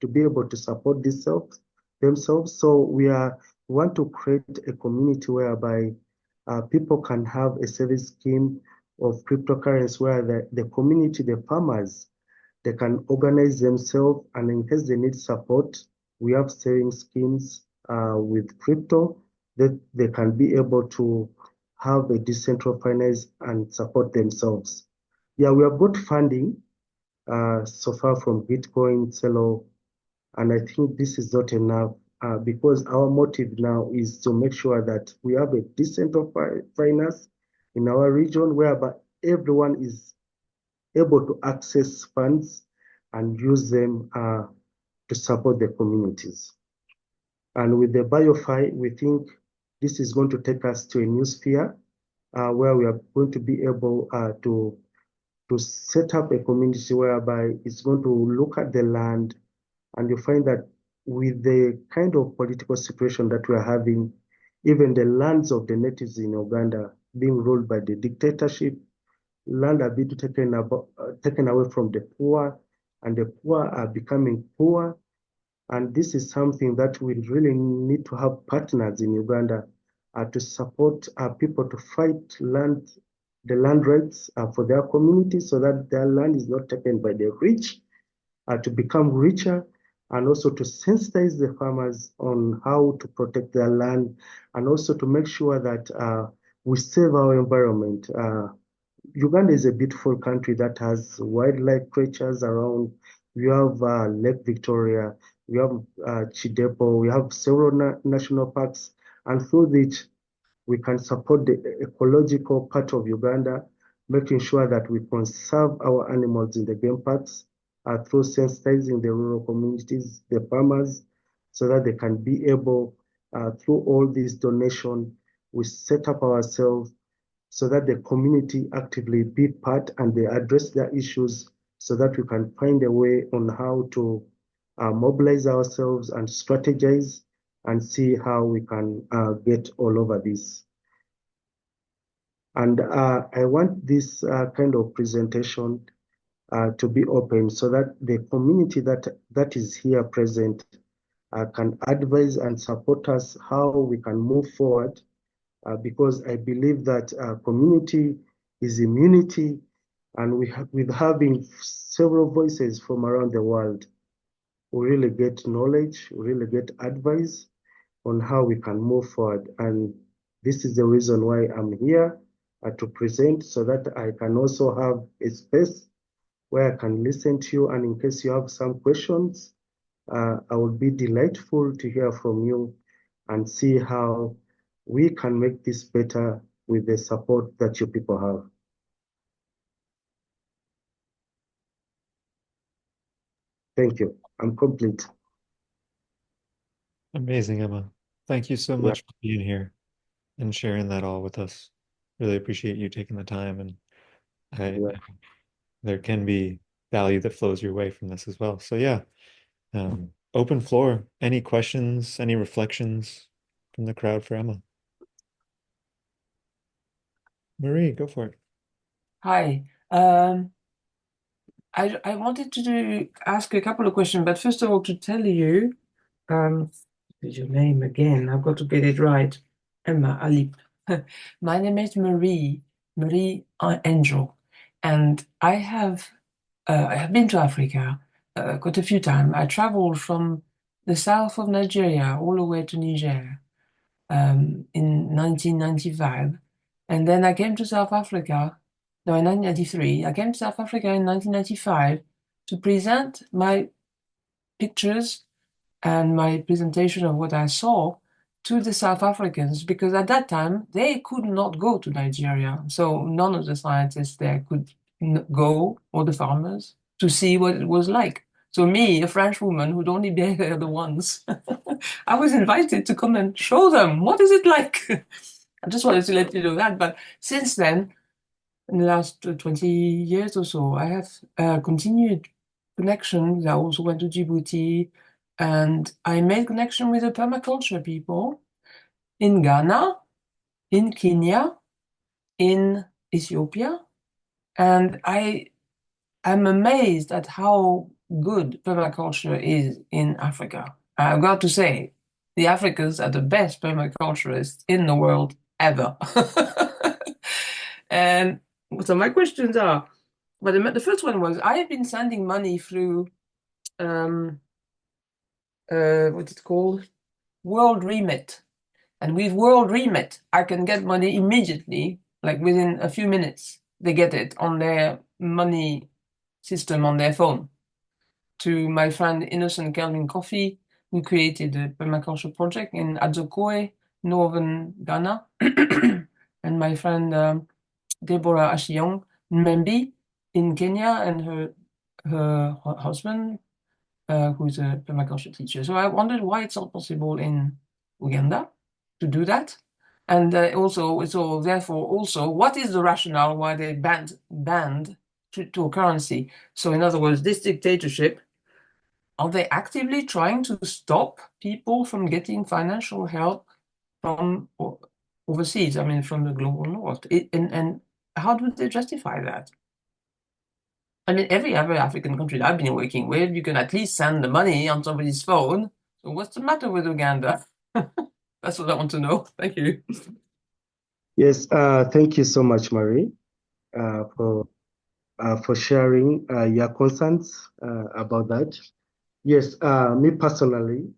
to be able to support themselves. So we want to create a community whereby people can have a savings scheme of cryptocurrency where the community, the farmers, they can organize themselves, and in case they need support, we have saving schemes with crypto that they can be able to have a decentralized finance and support themselves. Yeah, we have got funding so far from Bitcoin, Celo, and I think this is not enough because our motive now is to make sure that we have a decentralized finance in our region whereby everyone is able to access funds and use them to support the communities. And with the BioFi, we think this is going to take us to a new sphere where we are going to be able to set up a community whereby it's going to look at the land, and you find that with the kind of political situation that we are having, even the lands of the natives in Uganda being ruled by the dictatorship, land are being taken away from the poor, and the poor are becoming poor. And this is something that we really need to have partners in Uganda to support people to fight the land rights for their community so that their land is not taken by the rich, to become richer, and also to sensitize the farmers on how to protect their land, and also to make sure that we save our environment. Uganda is a beautiful country that has wildlife creatures around. We have Lake Victoria, we have Chidepo, we have several national parks, and through which we can support the ecological part of Uganda, making sure that we conserve our animals in the game parks through sensitizing the rural communities, the farmers, so that they can be able, through all these donations, we set up ourselves so that the community actively be part and they address their issues so that we can find a way on how to mobilize ourselves and strategize and see how we can get all over this. And I want this kind of presentation to be open so that the community that is here present can advise and support us how we can move forward, because I believe that community is immunity, and with having several voices from around the world, we really get knowledge, we really get advice on how we can move forward. And this is the reason why I'm here to present, so that I can also have a space where I can listen to you. And in case you have some questions, I would be delightful to hear from you and see how we can make this better with the support that you people have. Thank you. I'm complete. Amazing, Emma. Thank you so Yeah. much for being here and sharing that all with us. Really appreciate you taking the time, and I Yeah. there can be value that flows your way from this as well. So yeah, open floor. Any questions, any reflections from the crowd for Emma? Marie, go for it. Hi. I wanted to ask a couple of questions, but first of all, to tell you, what's your name again? I've got to get it right. Emma Ali. My name is Marie Angel, and I have been to Africa quite a few times. I traveled from the south of Nigeria all the way to Niger in 1995, and then I came to South Africa. No, in 1993. I came to South Africa in 1995 to present my pictures and my presentation of what I saw to the South Africans, because at that time they could not go to Nigeria. So none of the scientists there could go, or the farmers, to see what it was like. So me, a French woman who'd only been there the once, I was invited to come and show them what is it like. I just wanted to let you know that. But since then, in the last 20 years or so, I have continued connections. I also went to Djibouti, and I made connection with the permaculture people in Ghana, in Kenya, in Ethiopia, and I'm amazed at how good permaculture is in Africa. I've got to say, the Africans are the best permaculturists in the world ever. And so my questions are, well, the first one was, I have been sending money through, what's it called? World Remit. And with World Remit, I can get money immediately, like within a few minutes. They get it on their money system on their phone. To my friend Innocent Kelvin Coffee, who created a permaculture project in Adzokoe, northern Ghana, and my friend Deborah Ashiong Membi in Kenya, and her husband, who's a permaculture teacher. So I wondered why it's not possible in Uganda to do that. And therefore, what is the rationale why they banned cryptocurrency? So in other words, this dictatorship, are they actively trying to stop people from getting financial help from overseas? I mean, from the global north. And how do they justify that? I mean, every other African country that I've been working with, you can at least send the money on somebody's phone. So what's the matter with Uganda? That's what I want to know. Thank you. Yes, thank you so much, Marie, for sharing your concerns about that. Yes, me personally,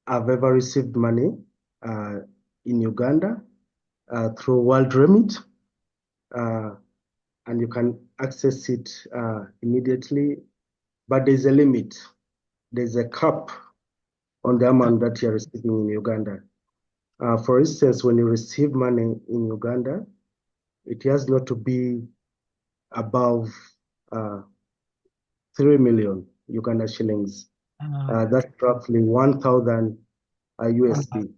I've ever received money in Uganda through World Remit, and you can access it immediately, but there's a limit. There's a cap on the amount that you're receiving in Uganda. For instance, when you receive money in Uganda, it has not to be above 3 million Uganda shillings. That's roughly 1,000 USD.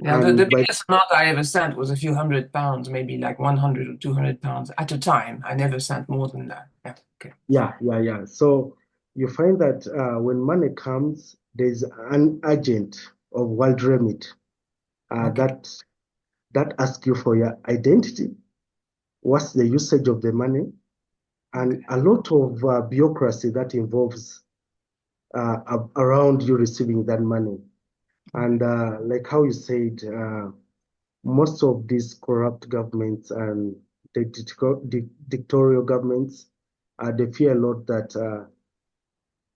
Yeah, the And by biggest amount I ever sent was a few £100, maybe like 100 or £200 at a time. I never sent more than that. Yeah, okay. yeah. So you find that when money comes, there's an agent of World Remit Okay. that asks you for your identity, what's the usage of the money, and Okay. a lot of bureaucracy that involves around you receiving that money. And like how you said, most of these corrupt governments and the dictatorial governments, they fear a lot that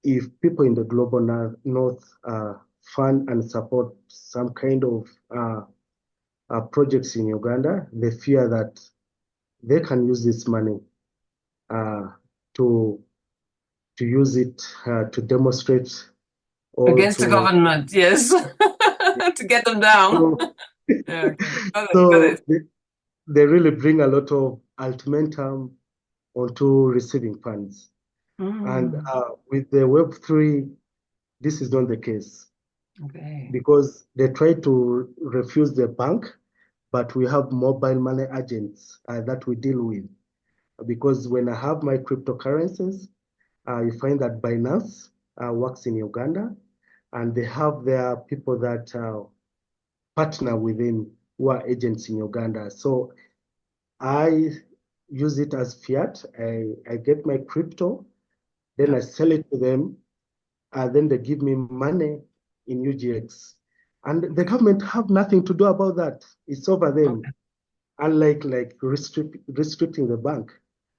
if people in the global north fund and support some kind of projects in Uganda, they fear that they can use this money uh, to use it to demonstrate or Against the to government, yes. To get them down. so, Yeah, okay. Got it, got so it. they really bring a lot of ultimatum onto receiving funds. And Mm, with the Web3, this is not the case okay. because they try to refuse the bank, but we have mobile money agents that we deal with. Because when I have my cryptocurrencies, you find that Binance works in Uganda, and they have their people that partner with them who are agents in Uganda. So I use it as fiat. I get my crypto, then Yeah. I sell it to them, then they give me money in UGX. And the government have nothing to do about that. It's over them, Okay. unlike like restricting the bank.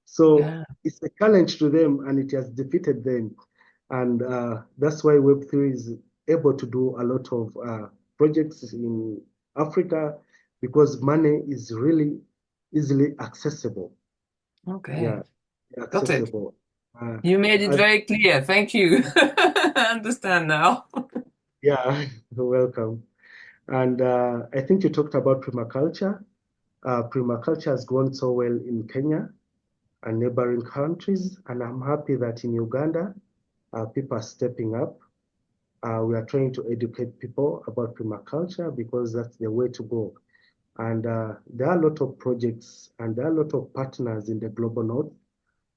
So Yeah. it's a challenge to them, and it has defeated them. And that's why Web3 is able to do a lot of projects in Africa because money is really easily accessible. Okay. Yeah, Got it. accessible. You made it As, very clear. Thank you. I understand now. yeah, you're welcome. And I think you talked about permaculture. Permaculture has grown so well in Kenya and neighboring countries, and I'm happy that in Uganda, people are stepping up. We are trying to educate people about permaculture because that's the way to go. And there are a lot of projects and there are a lot of partners in the global north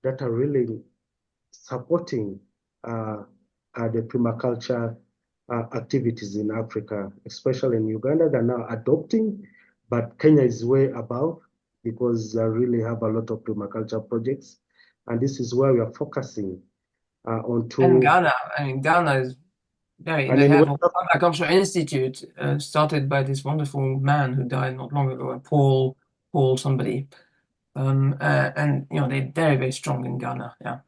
that are really supporting the permaculture activities in Africa, especially in Uganda. They're now adopting, but Kenya is way above because they really have a lot of permaculture projects. And this is where we are focusing on And two. Ghana. I mean, Ghana is very, And they in have West a Africa, agricultural institute started by this wonderful man who died not long ago, Paul somebody. And you know, they're very, very strong in Ghana. Yeah.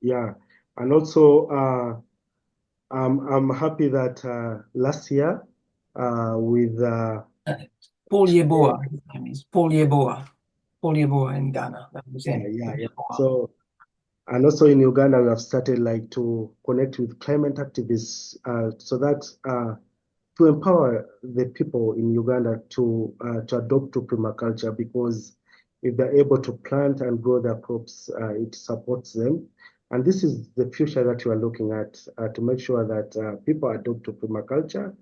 yeah. And also, I'm happy that last year with Uh, Paul yeah, Yeboah, his name is Paul Yeboah. Paul Yeboah in Ghana. That was him. Paul yeah. Yeboah. So, and also in Uganda, we have started like to connect with climate activists so that to empower the people in Uganda to adopt to permaculture because if they're able to plant and grow their crops, it supports them. And this is the future that we are looking at to make sure that people adopt to permaculture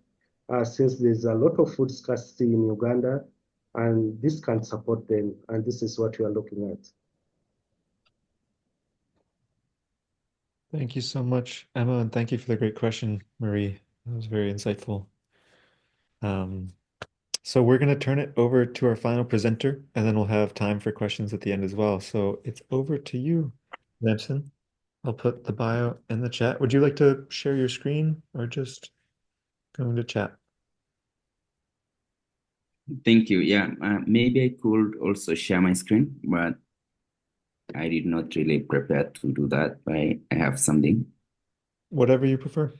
since there's a lot of food scarcity in Uganda and this can support them. And this is what we are looking at. Thank you so much, Emma, and thank you for the great question, Marie. That was very insightful. Um, so we're going to turn it over to our final presenter, and then we'll have time for questions at the end as well. So it's over to you, Ramson. I'll put the bio in the chat. Would you like to share your screen or just go into chat? Thank you. Yeah, maybe I could also share my screen, but I did not really prepare to do that. I have something. Whatever you prefer.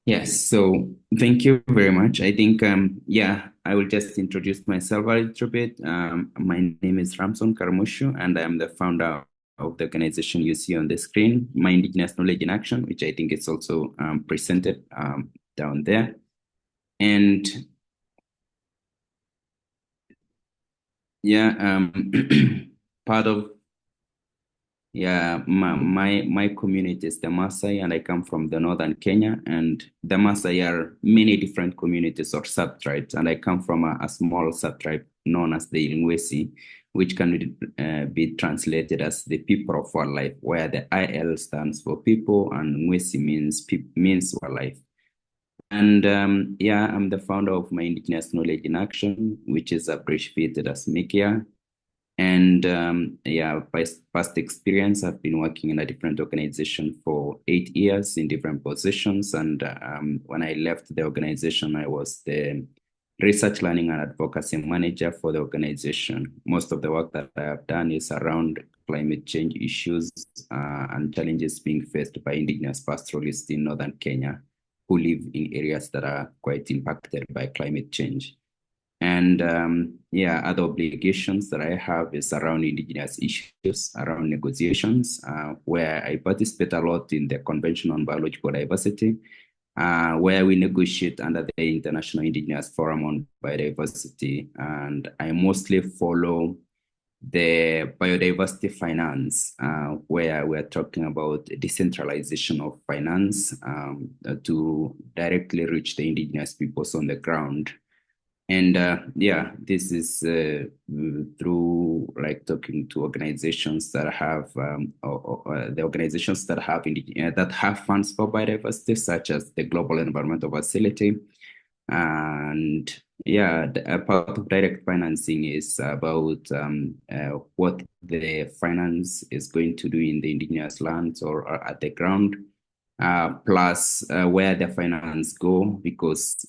Yes, so thank you very much. I think, yeah, I will just introduce myself a little bit. My name is Ramson Karmushu, and I'm the founder of the organization you see on the screen, My Indigenous Knowledge in Action, which I think is also presented down there. And yeah, part of Yeah, my community is the Maasai, and I come from the northern Kenya. And the Maasai are many different communities or sub-tribes, and I come from a small sub-tribe known as the Ilingwesi, which can be translated as the people of wildlife, where the IL stands for people and Ngwesi means wildlife. And yeah, I'm the founder of my Indigenous Knowledge in Action, which is abbreviated as MIKIA. And yeah, by past experience, I've been working in a different organization for 8 years in different positions. And when I left the organization, I was the research, learning, and advocacy manager for the organization. Most of the work that I have done is around climate change issues and challenges being faced by Indigenous pastoralists in northern Kenya who live in areas that are quite impacted by climate change. And yeah, other obligations that I have is around Indigenous issues, around negotiations, where I participate a lot in the Convention on Biological Diversity, where we negotiate under the International Indigenous Forum on Biodiversity. And I mostly follow the biodiversity finance, where we're talking about decentralization of finance to directly reach the Indigenous peoples on the ground. And yeah, this is through like talking to organizations that have the organizations that have funds for biodiversity, such as the Global Environmental Facility. And yeah, a part of direct financing is about what the finance is going to do in the indigenous lands or at the ground. Plus where the finance go, because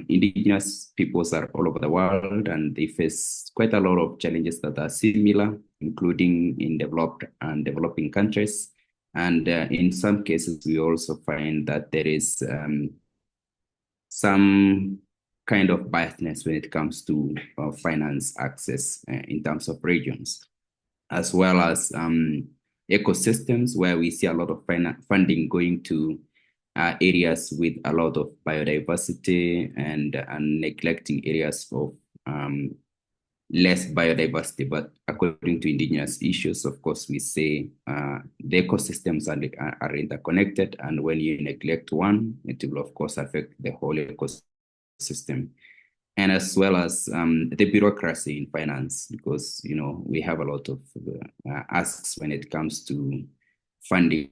Indigenous peoples are all over the world and they face quite a lot of challenges that are similar, including in developed and developing countries. And in some cases, we also find that there is some kind of biasness when it comes to finance access in terms of regions, as well as ecosystems, where we see a lot of funding going to areas with a lot of biodiversity and neglecting areas of less biodiversity. But according to Indigenous issues, of course, we say the ecosystems are interconnected, and when you neglect one, it will of course affect the whole ecosystem. And as well as the bureaucracy in finance, because we have a lot of asks when it comes to funding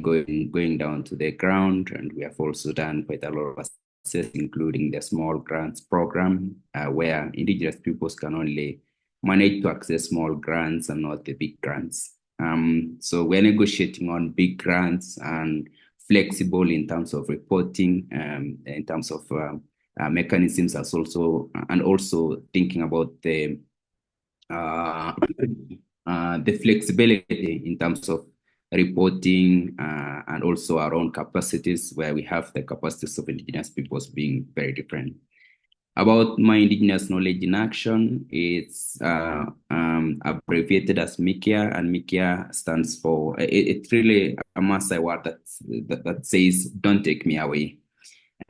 going down to the ground, and we have also done quite a lot of assessment, including the small grants program, where Indigenous peoples can only manage to access small grants and not the big grants. So we're negotiating on big grants and flexible in terms of reporting, in terms of mechanisms, as also thinking about the flexibility in terms of reporting and also our own capacities, where we have the capacities of Indigenous peoples being very different. About my Indigenous Knowledge in Action, it's abbreviated as MIKIA, and MIKIA stands for, it's really a Maasai word that says, "Don't take me away."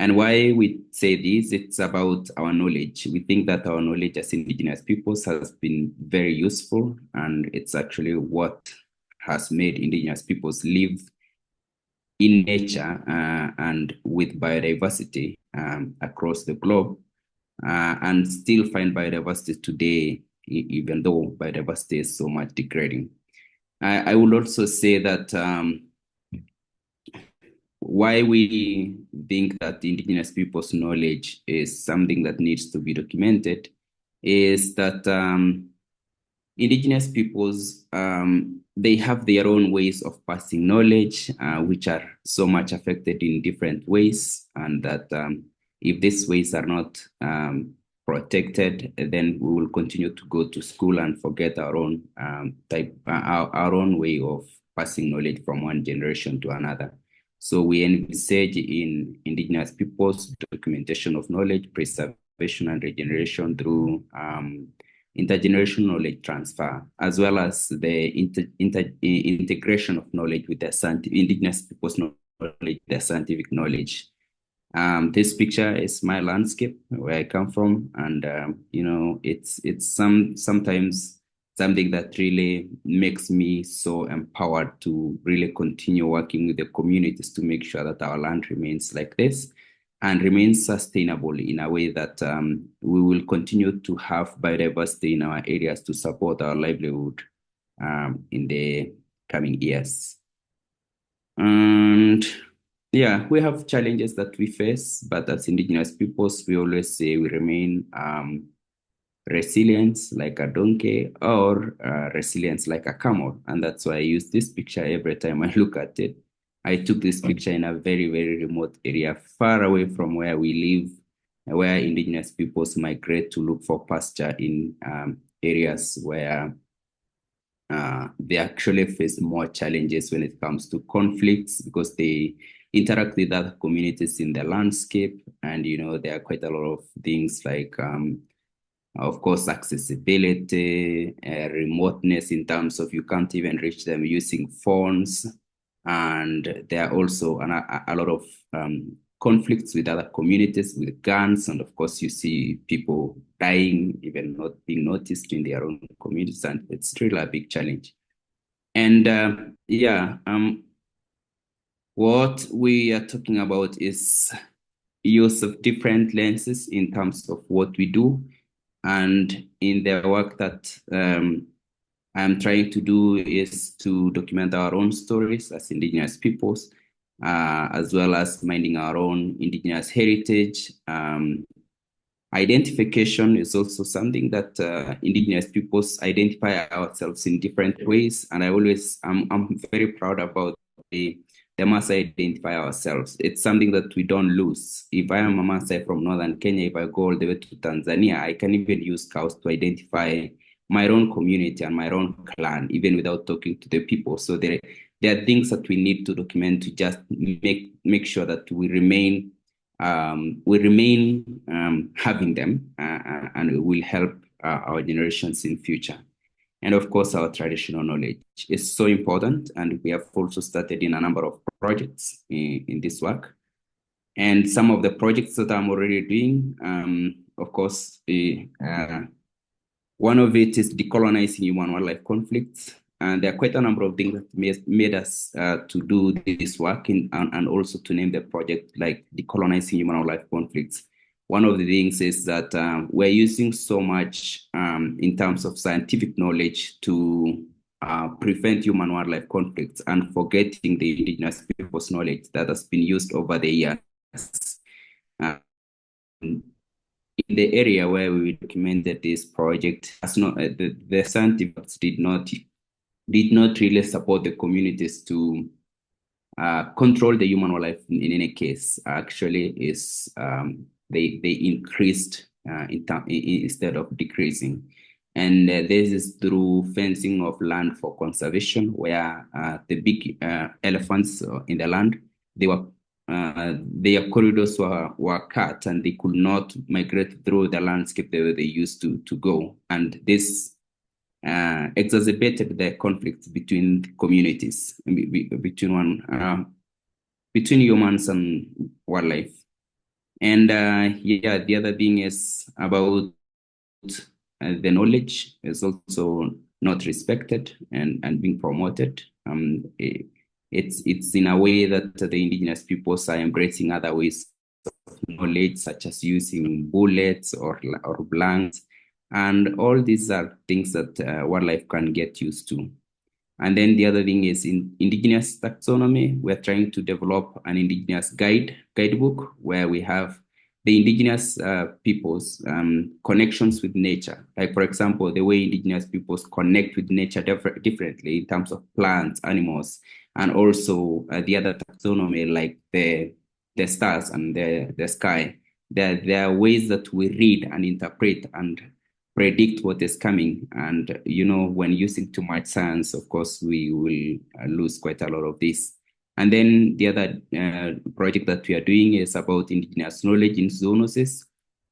And why we say this, it's about our knowledge. We think that our knowledge as Indigenous peoples has been very useful, and it's actually what has made Indigenous peoples live in nature and with biodiversity across the globe, and still find biodiversity today, even though biodiversity is so much degrading. I would also say that why we think that the Indigenous people's knowledge is something that needs to be documented is that Indigenous peoples, they have their own ways of passing knowledge, which are so much affected in different ways, and that if these ways are not protected, then we will continue to go to school and forget our own our own way of passing knowledge from one generation to another. So we envisage in Indigenous peoples documentation of knowledge, preservation and regeneration through intergenerational knowledge transfer, as well as the integration of knowledge with the Indigenous people's knowledge, the scientific knowledge. This picture is my landscape where I come from, and it's sometimes something that really makes me so empowered to really continue working with the communities to make sure that our land remains like this and remains sustainable in a way that we will continue to have biodiversity in our areas to support our livelihood in the coming years. And yeah, we have challenges that we face, but as Indigenous peoples, we always say we remain resilience like a donkey or resilience like a camel. And that's why I use this picture every time I look at it. I took this picture in a very, very remote area, far away from where we live, where Indigenous peoples migrate to look for pasture in areas where they actually face more challenges when it comes to conflicts because they interact with other communities in the landscape. And, there are quite a lot of things like, of course, accessibility, remoteness in terms of you can't even reach them using phones. And there are also a lot of conflicts with other communities with guns. And of course, you see people dying, even not being noticed in their own communities. And it's really a big challenge. And what we are talking about is use of different lenses in terms of what we do. And in the work that I'm trying to do is to document our own stories as Indigenous peoples, as well as minding our own Indigenous heritage. Identification is also something that Indigenous peoples identify ourselves in different ways. And I'm very proud about the Maasai identify ourselves. It's something that we don't lose. If I am a Maasai from Northern Kenya, if I go all the way to Tanzania, I can even use cows to identify my own community and my own clan, even without talking to the people. So there are things that we need to document to just make sure that we remain having them and it will help our generations in future. And of course, our traditional knowledge is so important. And we have also started in a number of projects in this work. And some of the projects that I'm already doing, of course, one of it is decolonizing human-wildlife conflicts. And there are quite a number of things that made us to do this work and also to name the project like decolonizing human-wildlife conflicts. One of the things is that we're using so much in terms of scientific knowledge to prevent human-wildlife conflicts and forgetting the Indigenous people's knowledge that has been used over the years. In the area where we documented this project, the scientists did not really support the communities to control the human wildlife in any case. Actually, is they increased instead of decreasing. And this is through fencing of land for conservation, where the big elephants in the land, their corridors were cut and they could not migrate through the landscape the way they used to go. And this exacerbated the conflict between communities, between humans and wildlife. And the other thing is about the knowledge is also not respected and being promoted. It's in a way that the Indigenous peoples are embracing other ways of knowledge, such as using bullets or blanks. And all these are things that wildlife can get used to. And then the other thing is in Indigenous taxonomy, we're trying to develop an Indigenous guidebook where we have the Indigenous people's connections with nature. Like, for example, the way Indigenous peoples connect with nature differently in terms of plants, animals, and also the other taxonomy, like the stars and the sky. There are ways that we read and interpret and predict what is coming. And, when using too much science, of course, we will lose quite a lot of this. And then the other project that we are doing is about Indigenous knowledge in zoonosis,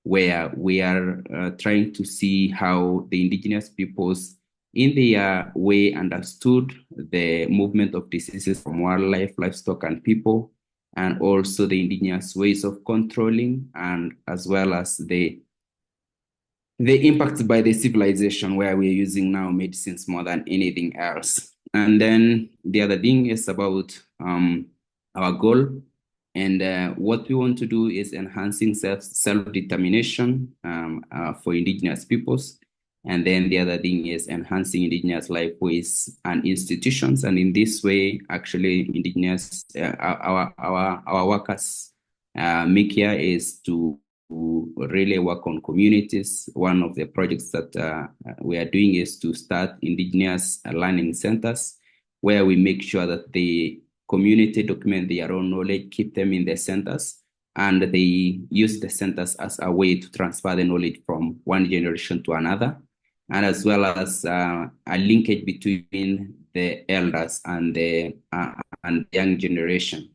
where we are trying to see how the Indigenous peoples in their way understood the movement of diseases from wildlife, livestock, and people, and also the Indigenous ways of controlling, and as well as the the impact by the civilization where we're using now medicines more than anything else. And then the other thing is about our goal. And what we want to do is enhancing self-determination for indigenous peoples. And then the other thing is enhancing indigenous lifeways and institutions. And in this way, actually, indigenous, our workers, MIKIA is to really work on communities. One of the projects that we are doing is to start indigenous learning centers where we make sure that the community document their own knowledge, keep them in the centers, and they use the centers as a way to transfer the knowledge from one generation to another, and as well as a linkage between the elders and the young generation.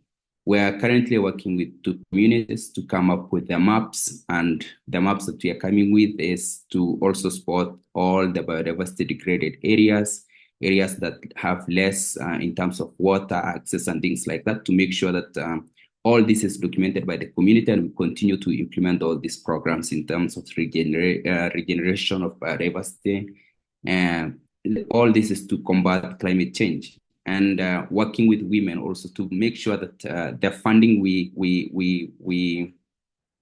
We are currently working with 2 communities to come up with the maps, and the maps that we are coming with is to also spot all the biodiversity degraded areas that have less in terms of water access and things like that, to make sure that all this is documented by the community, and we continue to implement all these programs in terms of regeneration of biodiversity. And all this is to combat climate change, and working with women also to make sure that the funding we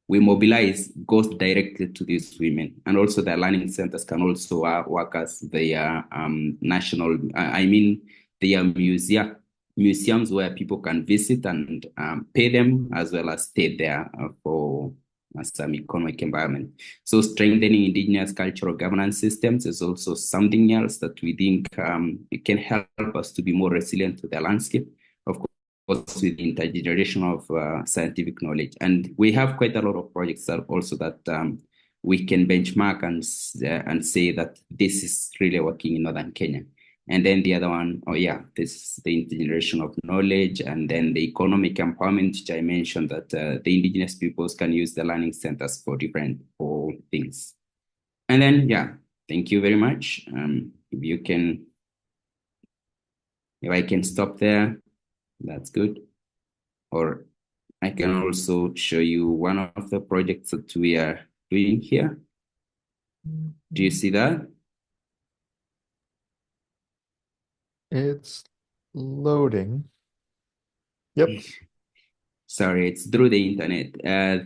mobilize goes directly to these women. And also the learning centers can also work as their national, their museums where people can visit and pay them, as well as stay there for some economic environment. So strengthening indigenous cultural governance systems is also something else that we think it can help us to be more resilient to the landscape, of course, with intergeneration of scientific knowledge. And we have quite a lot of projects that also that we can benchmark and say that this is really working in Northern Kenya. And then the other one, this is the intergeneration of knowledge, and then the economic empowerment, which I mentioned, that the indigenous peoples can use the learning centers for different things. And then, thank you very much. If I can stop there, that's good. Or I can also show you one of the projects that we are doing here. Do you see that? It's loading. Yep. Sorry, it's through the internet.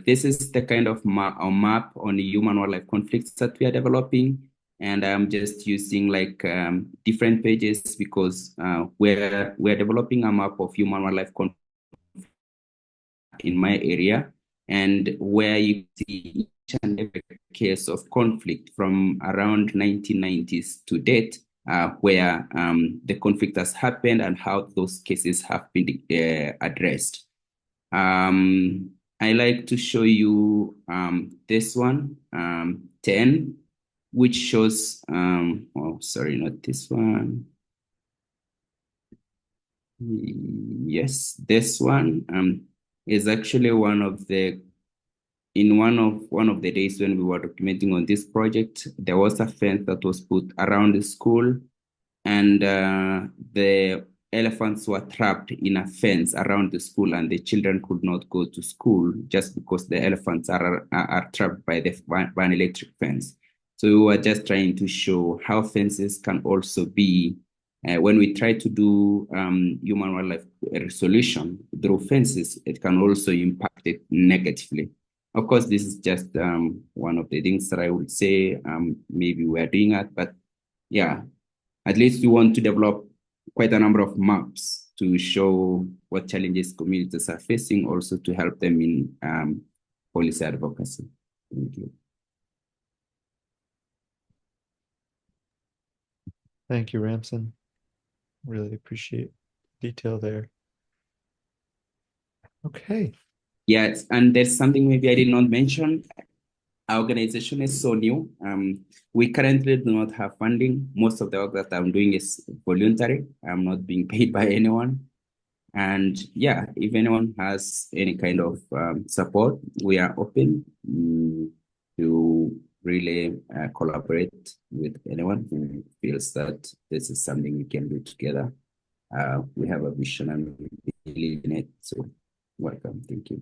This is the kind of map on human-wildlife conflicts that we are developing. And I'm just using like different pages because we're developing a map of human-wildlife conflicts in my area, and where you see each and every case of conflict from around 1990s to date, where the conflict has happened and how those cases have been addressed. I like to show you this one, 10, which shows, sorry, not this one. Yes, this one is actually one of the days when we were documenting on this project. There was a fence that was put around the school, and the elephants were trapped in a fence around the school, and the children could not go to school just because the elephants are trapped by an electric fence. So we were just trying to show how fences can also be, when we try to do human wildlife resolution through fences, it can also impact it negatively. Of course, this is just one of the things that I would say maybe we're doing it, but yeah, at least we want to develop quite a number of maps to show what challenges communities are facing, also to help them in policy advocacy. Thank you. Thank you, Ramson. Really appreciate detail there. Okay. Yes, and there's something maybe I did not mention. Our organization is so new. We currently do not have funding. Most of the work that I'm doing is voluntary. I'm not being paid by anyone. And yeah, if anyone has any kind of support, we are open to really collaborate with anyone who feels that this is something we can do together. We have a vision and we believe in it. So welcome. Thank you.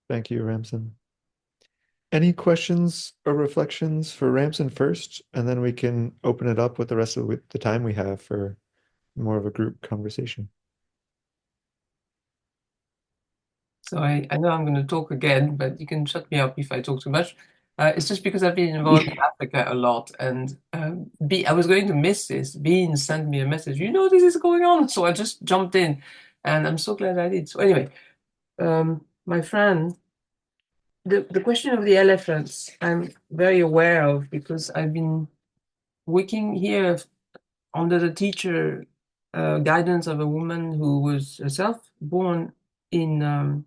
Thank you, Ramson. Any questions or reflections for Ramson first, and then we can open it up with the rest of the time we have for more of a group conversation. So I know I'm going to talk again, but you can shut me up if I talk too much. It's just because I've been involved in Africa a lot, and I was going to miss this. Bean sent me a message, this is going on, so I just jumped in, and I'm so glad I did. So anyway, my friend, the question of the elephants, I'm very aware of because I've been working here under the teacher guidance of a woman who was herself born in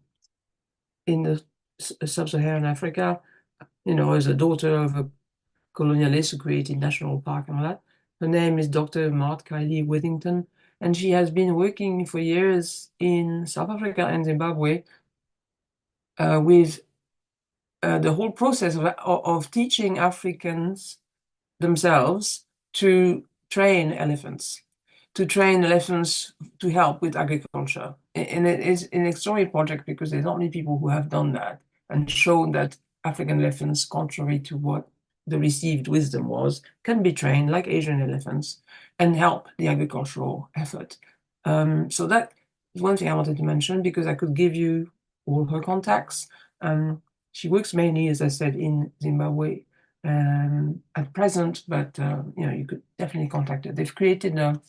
the sub-Saharan Africa, as a daughter of a colonialist who created national park and all that. Her name is Dr. Mart Kylie Withington, and she has been working for years in South Africa and Zimbabwe with the whole process of teaching Africans themselves to train elephants, to help with agriculture. And it is an extraordinary project because there's not many people who have done that and shown that African elephants, contrary to what the received wisdom was, can be trained like Asian elephants and help the agricultural effort. So that is one thing I wanted to mention because I could give you all her contacts. She works mainly, as I said, in Zimbabwe at present, but you could definitely contact her. They've created an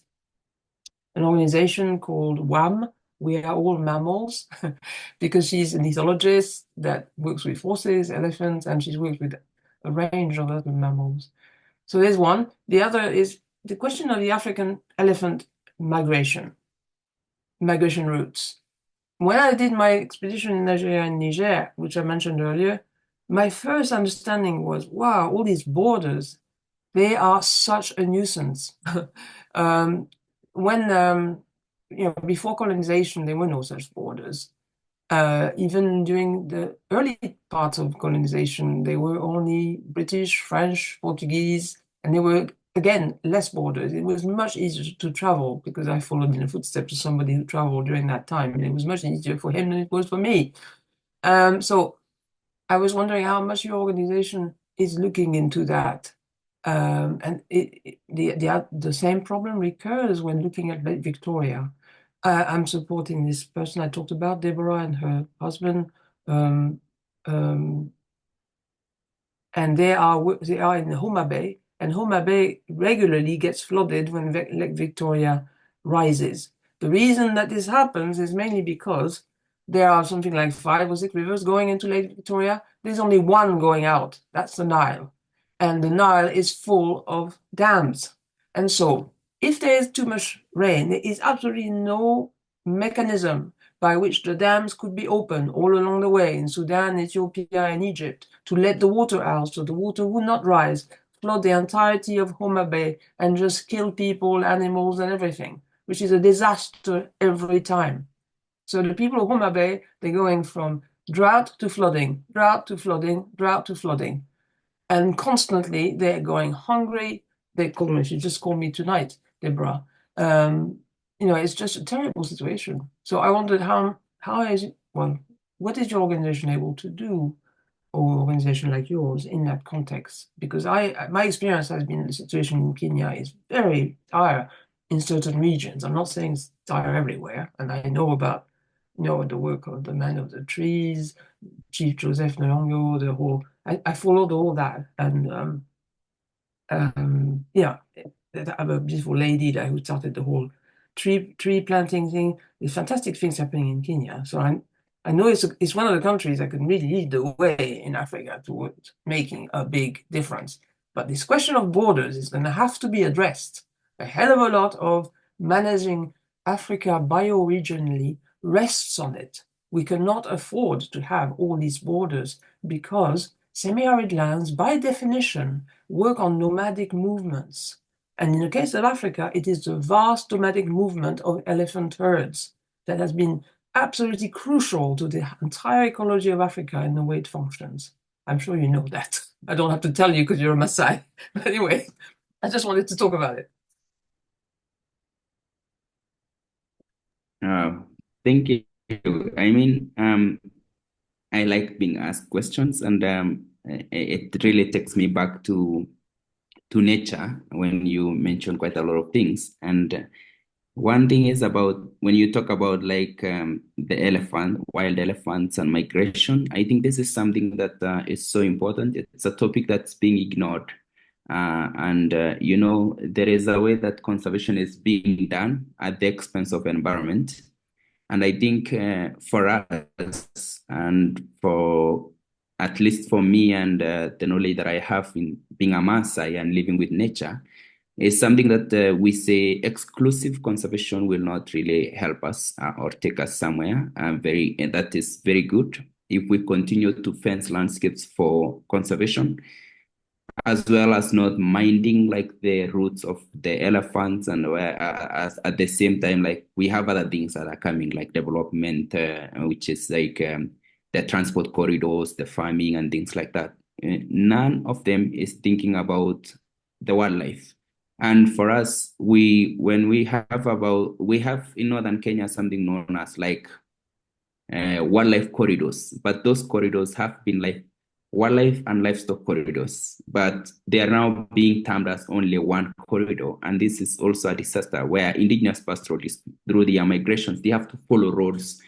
organization called WAM, We Are All Mammals, because she's an ethologist that works with horses, elephants, and she's worked with a range of other mammals. So there's one. The other is the question of the African elephant migration routes. When I did my expedition in Nigeria and Niger, which I mentioned earlier, my first understanding was, wow, all these borders, they are such a nuisance. Before colonization, there were no such borders. Even during the early parts of colonization, there were only British, French, Portuguese, and there were, again, less borders. It was much easier to travel because I followed in the footsteps of somebody who traveled during that time, and it was much easier for him than it was for me. So I was wondering how much your organization is looking into that. And the same problem recurs when looking at Victoria. I'm supporting this person I talked about, Deborah, and her husband. Um, um, and they are in Homa Bay, and Homa Bay regularly gets flooded when Lake Victoria rises. The reason that this happens is mainly because there are something like 5 or 6 rivers going into Lake Victoria. There's only one going out. That's the Nile. And the Nile is full of dams. And so if there is too much rain, there is absolutely no mechanism by which the dams could be opened all along the way in Sudan, Ethiopia, and Egypt to let the water out so the water would not rise, flood the entirety of Homa Bay, and just kill people, animals, and everything, which is a disaster every time. So the people of Homa Bay, they're going from drought to flooding, drought to flooding, drought to flooding. And constantly they're going hungry. They call me, she just called me tonight, Deborah. It's just a terrible situation. So I wondered what is your organization able to do, or organization like yours, in that context? Because my experience has been the situation in Kenya is very dire in certain regions. I'm not saying it's dire everywhere, and I know about the work of the Man of the Trees, Chief Joseph Nalongo, the whole. I followed all that, and I have a beautiful lady there who started the whole tree planting thing. There's fantastic things happening in Kenya. So I know it's one of the countries that can really lead the way in Africa towards making a big difference. But this question of borders is going to have to be addressed. A hell of a lot of managing Africa bioregionally rests on it. We cannot afford to have all these borders because semi-arid lands, by definition, work on nomadic movements. And in the case of Africa, it is the vast nomadic movement of elephant herds that has been absolutely crucial to the entire ecology of Africa and the way it functions. I'm sure you know that. I don't have to tell you because you're a Maasai. But anyway, I just wanted to talk about it. Thank you. I mean, I like being asked questions, and it really takes me back to nature when you mention quite a lot of things. And one thing is about when you talk about like wild elephants and migration, I think this is something that is so important. It's a topic that's being ignored. There is a way that conservation is being done at the expense of environment. And I think for us and for at least for me and the knowledge that I have in being a Maasai and living with nature, is something that we say exclusive conservation will not really help us or take us somewhere. That is very good. If we continue to fence landscapes for conservation, as well as not minding like the roots of the elephants, and at the same time, like we have other things that are coming, like development, which is like the transport corridors, the farming, and things like that. None of them is thinking about the wildlife. And for us, we have in northern Kenya something known as like wildlife corridors, but those corridors have been like wildlife and livestock corridors, but they are now being termed as only one corridor. And this is also a disaster where indigenous pastoralists, through their migrations, they have to follow roads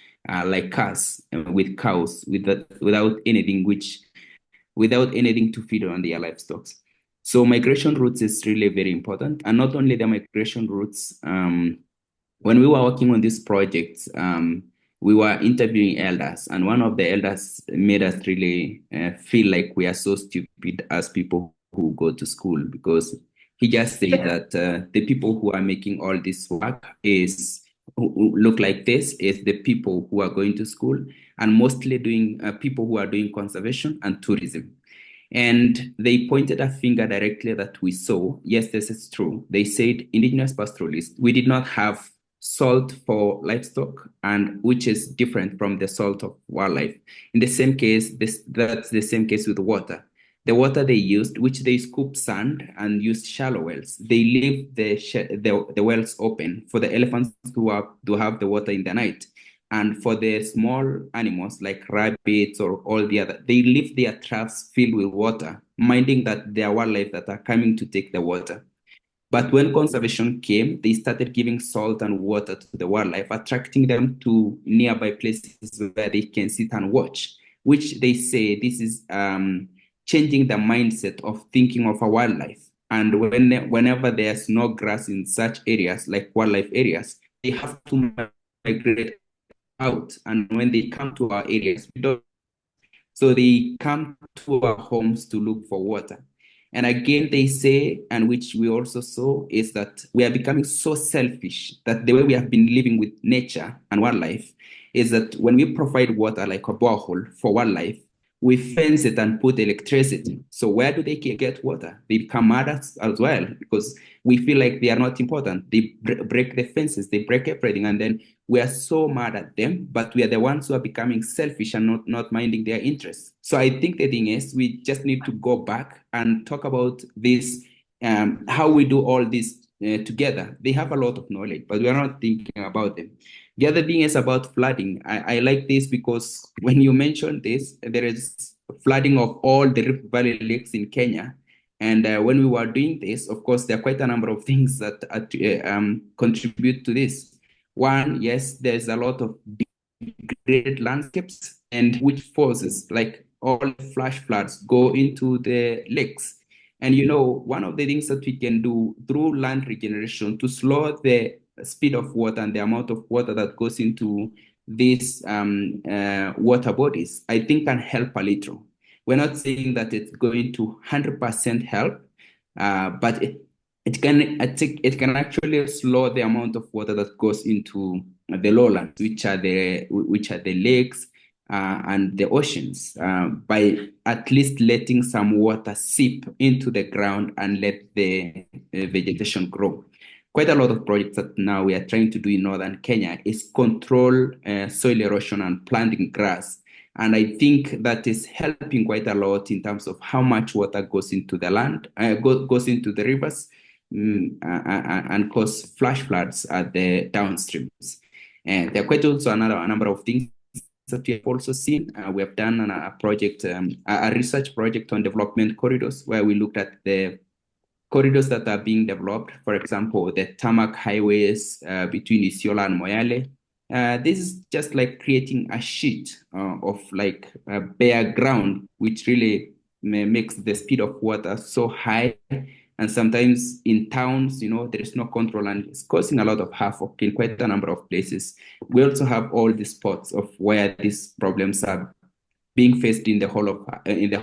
like cars with cows without anything to feed on their livestock. So migration routes is really very important. And not only the migration routes, when we were working on this project, we were interviewing elders, and one of the elders made us really feel like we are so stupid as people who go to school, because he just said that the people who are making all this work who look like this is the people who are going to school, and mostly doing people who are doing conservation and tourism. And they pointed a finger directly that we saw. Yes, this is true. They said, indigenous pastoralists, we did not have salt for livestock, and which is different from the salt of wildlife. In the same case, that's the same case with water. The water they used, which they scooped sand and used shallow wells, they leave the wells open for the elephants to have the water in the night. And for the small animals like rabbits or all the other, they leave their troughs filled with water, minding that there are wildlife that are coming to take the water. But when conservation came, they started giving salt and water to the wildlife, attracting them to nearby places where they can sit and watch, which they say this is changing the mindset of thinking of a wildlife. And whenever there's no grass in such areas like wildlife areas, they have to migrate out. And when they come to our areas, so they come to our homes to look for water. And again, they say, and which we also saw, is that we are becoming so selfish that the way we have been living with nature and wildlife is that when we provide water like a borehole for wildlife, we fence it and put electricity. So where do they get water? They become mad as well, because we feel like they are not important. They break the fences, they break everything, and then we are so mad at them, but we are the ones who are becoming selfish and not minding their interests. So I think the thing is, we just need to go back and talk about this, how we do all this together. They have a lot of knowledge, but we are not thinking about them. The other thing is about flooding. I like this because when you mention this, there is flooding of all the Rift Valley lakes in Kenya. And when we were doing this, of course, there are quite a number of things that contribute to this. One, yes, there's a lot of degraded landscapes, and which forces, like all the flash floods, go into the lakes. And one of the things that we can do through land regeneration to slow the speed of water and the amount of water that goes into these water bodies, I think can help a little. We're not saying that it's going to 100% help, but it can actually slow the amount of water that goes into the lowlands, which are the lakes and the oceans, by at least letting some water seep into the ground and let the vegetation grow. Quite a lot of projects that now we are trying to do in northern Kenya is control soil erosion and planting grass. And I think that is helping quite a lot in terms of how much water goes into the land, goes into the rivers, and cause flash floods at the downstreams. And there are quite also a number of things that we have also seen. We have done a project, a research project on development corridors, where we looked at the corridors that are being developed. For example, the tarmac highways between Isiola and Moyale. This is just like creating a sheet of like bare ground, which really makes the speed of water so high. And sometimes in towns, there is no control, and it's causing a lot of havoc in quite a number of places. We also have all the spots of where these problems are being faced in the whole of in the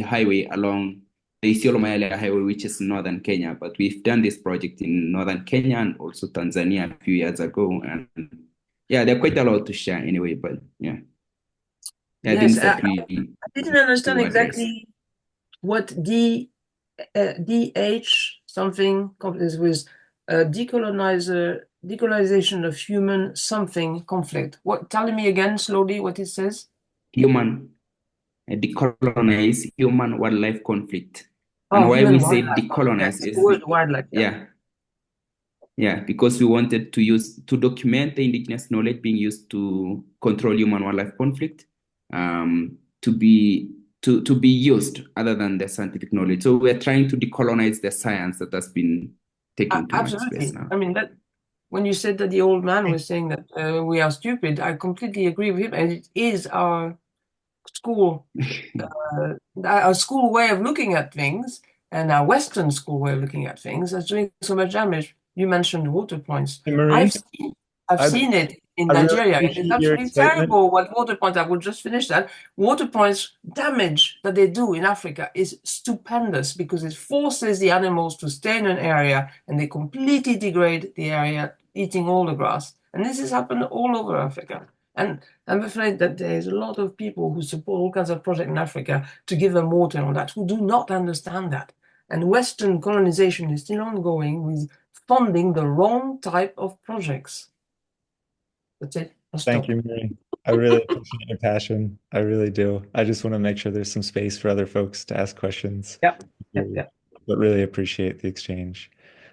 highway along the Isiolo-Mayale highway, which is northern Kenya. But we've done this project in northern Kenya and also Tanzania a few years ago, and yeah, there are quite a lot to share anyway. But yeah, Yes, things that we I didn't understand do address. exactly what DH something is with decolonization of human something conflict. What? Tell me again slowly what it says. Human decolonize human wildlife conflict. Oh, And why human we say wildlife. decolonize Yes, is wildlife. yeah, because we wanted to document the indigenous knowledge being used to control human wildlife conflict, to be used other than the scientific knowledge. So we're trying to decolonize the science that has been taking too much space Absolutely. now. I mean, that when you said that the old man was saying that we are stupid, I completely agree with him, and it is our school way of looking at things, and our Western school way of looking at things that's doing so much damage. You mentioned water points. Hey, Marie, I've I- seen it in I really Nigeria. It is appreciate your absolutely excitement. terrible what water points. I will just finish that. Water points damage that they do in Africa is stupendous because it forces the animals to stay in an area and they completely degrade the area, eating all the grass. And this has happened all over Africa. And I'm afraid that there's a lot of people who support all kinds of projects in Africa to give them water on that, who do not understand that. And Western colonization is still ongoing with funding the wrong type of projects. That's it. I'll Thank stop. you, Marie. I really appreciate your passion. I really do. I just want to make sure there's some space for other folks to ask questions. Yeah. But really appreciate the exchange.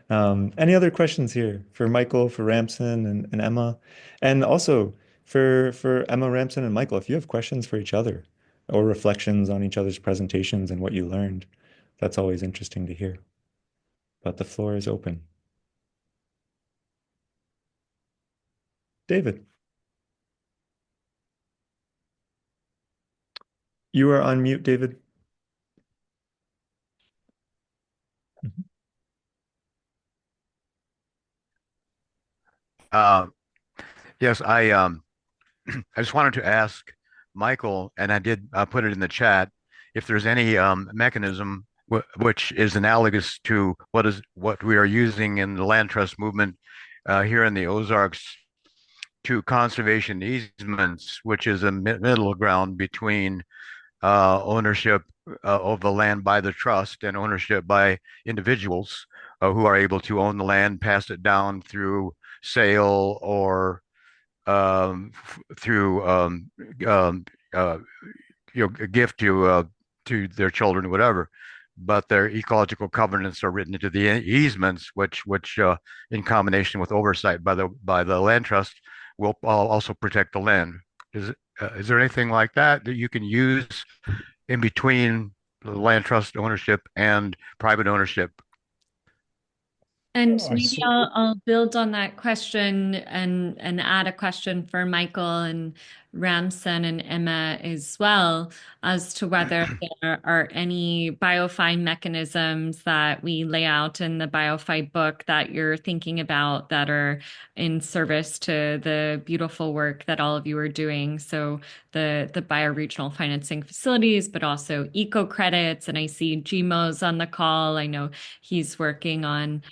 Any other questions here for Michael, for Ramson and Emma? And also for Emma, Ramson, and Michael, if you have questions for each other or reflections on each other's presentations and what you learned, that's always interesting to hear. But the floor is open. David. You are on mute, David. Yes, I just wanted to ask Michael, and I did put it in the chat, if there's any mechanism which is analogous to what we are using in the land trust movement here in the Ozarks to conservation easements, which is a middle ground between ownership of the land by the trust and ownership by individuals who are able to own the land, pass it down through sale or through a gift to their children or whatever. But their ecological covenants are written into the easements, which in combination with oversight by the land trust will also protect the land. Is there anything like that you can use in between the land trust ownership and private ownership? And maybe I'll build on that question and add a question for Michael and Ramson and Emma as well, as to whether there are any BioFi mechanisms that we lay out in the BioFi book that you're thinking about that are in service to the beautiful work that all of you are doing. So the bioregional financing facilities, but also eco credits. And I see Gmo's on the call. I know he's working on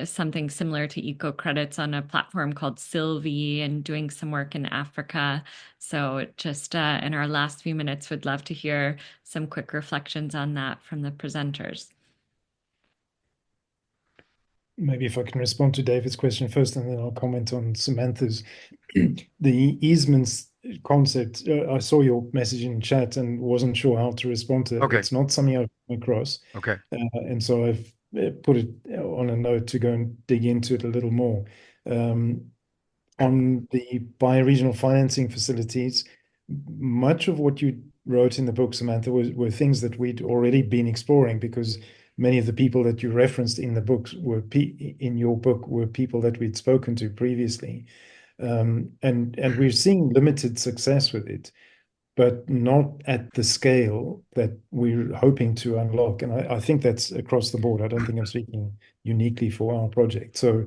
something similar to eco credits on a platform called Sylvie and doing some work in Africa. So just in our last few minutes, would love to hear some quick reflections on that from the presenters. Maybe if I can respond to David's question first, and then I'll comment on Samantha's. The easements concept, I saw your message in chat and wasn't sure how to respond to it. Okay. It's not something I've come across. Okay. And so I've put it on a note to go and dig into it a little more. on the bioregional financing facilities, much of what you wrote in the book, Samantha, were things that we'd already been exploring, because many of the people that you referenced in the books in your book were people that we'd spoken to previously. And we're seeing limited success with it, but not at the scale that we're hoping to unlock. And I think that's across the board. I don't think I'm speaking uniquely for our project. So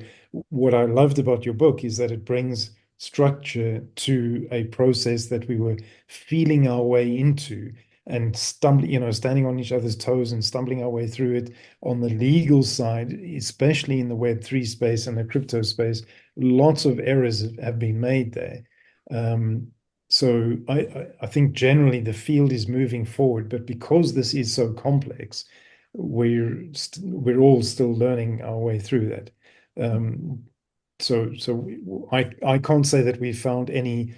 what I loved about your book is that it brings structure to a process that we were feeling our way into and stumbling, standing on each other's toes and stumbling our way through it. On the legal side, especially in the Web3 space and the crypto space, lots of errors have been made there. So I think generally the field is moving forward, but because this is so complex, we're all still learning our way through that. I can't say that we found any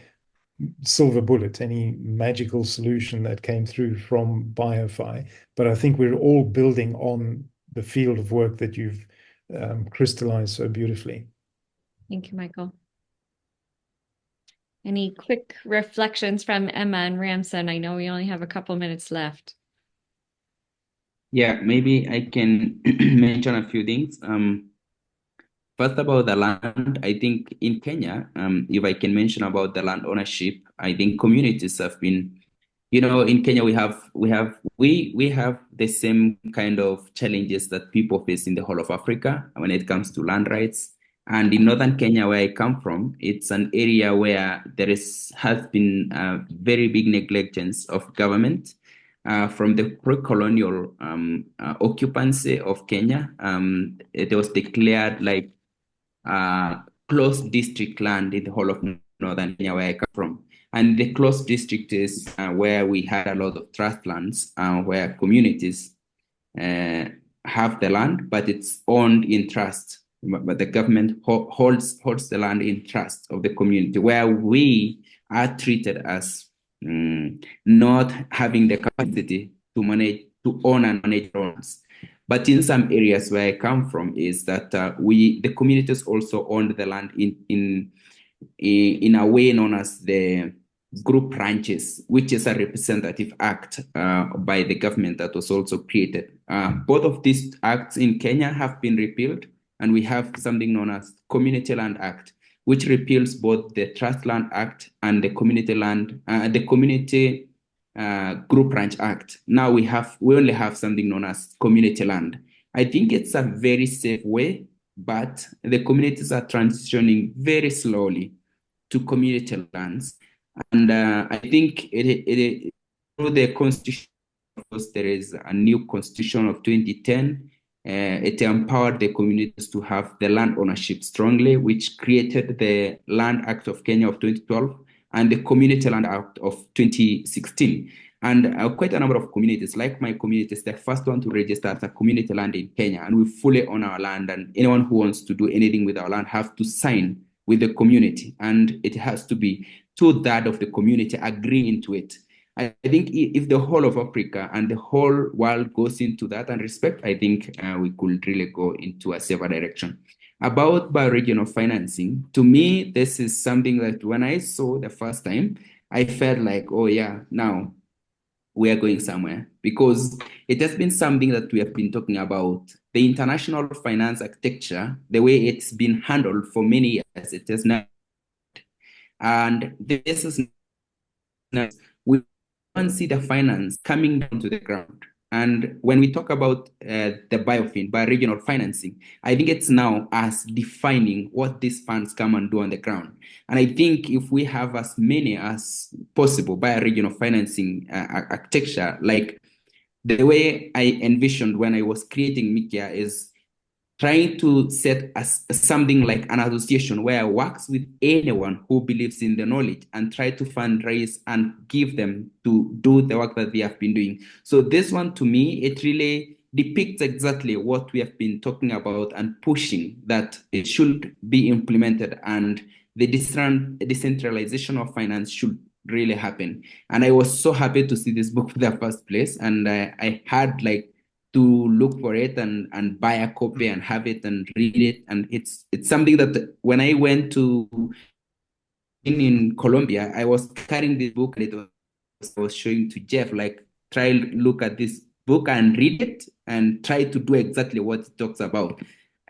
silver bullet, any magical solution that came through from BioFi, but I think we're all building on the field of work that you've crystallized so beautifully. Thank you, Michael. Any quick reflections from Emma and Ramson? I know we only have a couple minutes left. Yeah, maybe I can mention a few things. First, about the land, I think in Kenya, if I can mention about the land ownership, I think communities have been, in Kenya we have the same kind of challenges that people face in the whole of Africa when it comes to land rights. And in northern Kenya, where I come from, it's an area where has been very big negligence of government from the pre-colonial occupancy of Kenya. It was declared like closed district land in the whole of northern Kenya, where I come from. And the closed district is where we had a lot of trust lands, where communities have the land, but it's owned in trust. But the government holds the land in trust of the community, where we are treated as not having the capacity to own and manage lands. But in some areas where I come from is that the communities also own the land in a way known as the group ranches, which is a representative act by the government that was also created. Both of these acts in Kenya have been repealed, and we have something known as Community Land Act, which repeals both the Trust Land Act and the Community Group Ranch Act. Now we only have something known as community land. I think it's a very safe way, but the communities are transitioning very slowly to community lands. And I think through the constitution, of course, there is a new constitution of 2010. It empowered the communities to have the land ownership strongly, which created the Land Act of Kenya of 2012 and the Community Land Act of 2016. And quite a number of communities, like my community, is the first one to register as a community land in Kenya. And we fully own our land, and anyone who wants to do anything with our land have to sign with the community. And it has to be 2/3 of the community agreeing to it. I think if the whole of Africa and the whole world goes into that and respect, I think we could really go into a safer direction. About bioregional financing, to me, this is something that when I saw the first time, I felt like, oh yeah, now we are going somewhere, because it has been something that we have been talking about. The international finance architecture, the way it's been handled for many years, it has not. And this is we don't see the finance coming down to the ground. And when we talk about the bioregional financing, I think it's now us defining what these funds come and do on the ground. And I think if we have as many as possible bioregional financing architecture, like the way I envisioned when I was creating MIKIA is trying to set something like an association where I works with anyone who believes in the knowledge and try to fundraise and give them to do the work that they have been doing. So this one, to me, it really depicts exactly what we have been talking about and pushing, that it should be implemented, and the decentralization of finance should really happen. And I was so happy to see this book for the first place, and I had to look for it and buy a copy and have it and read it. And it's something that when I went to in Colombia, I was carrying this book and I was showing to Jeff, like, try look at this book and read it and try to do exactly what it talks about.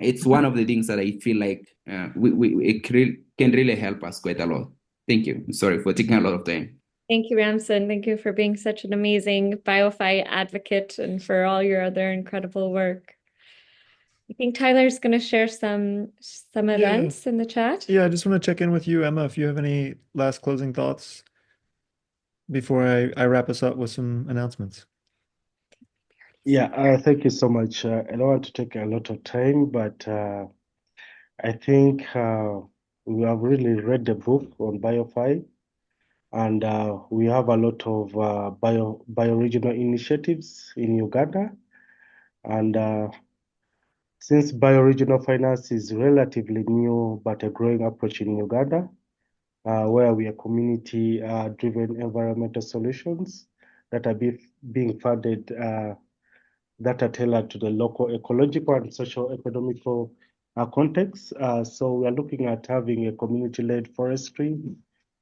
It's one of the things that I feel like can really help us quite a lot. Thank you. Sorry for taking a lot of time. Thank you, Ramson. Thank you for being such an amazing BioFi advocate and for all your other incredible work. I think Tyler's going to share some events in the chat. Yeah, I just want to check in with you, Emma, if you have any last closing thoughts before I wrap us up with some announcements. Yeah, thank you so much. I don't want to take a lot of time, but I think we have really read the book on BioFi, and we have a lot of bioregional initiatives in Uganda. And since bioregional finance is relatively new but a growing approach in Uganda, where we are community-driven environmental solutions that are being funded that are tailored to the local ecological and social economical context. So we are looking at having a community-led forestry.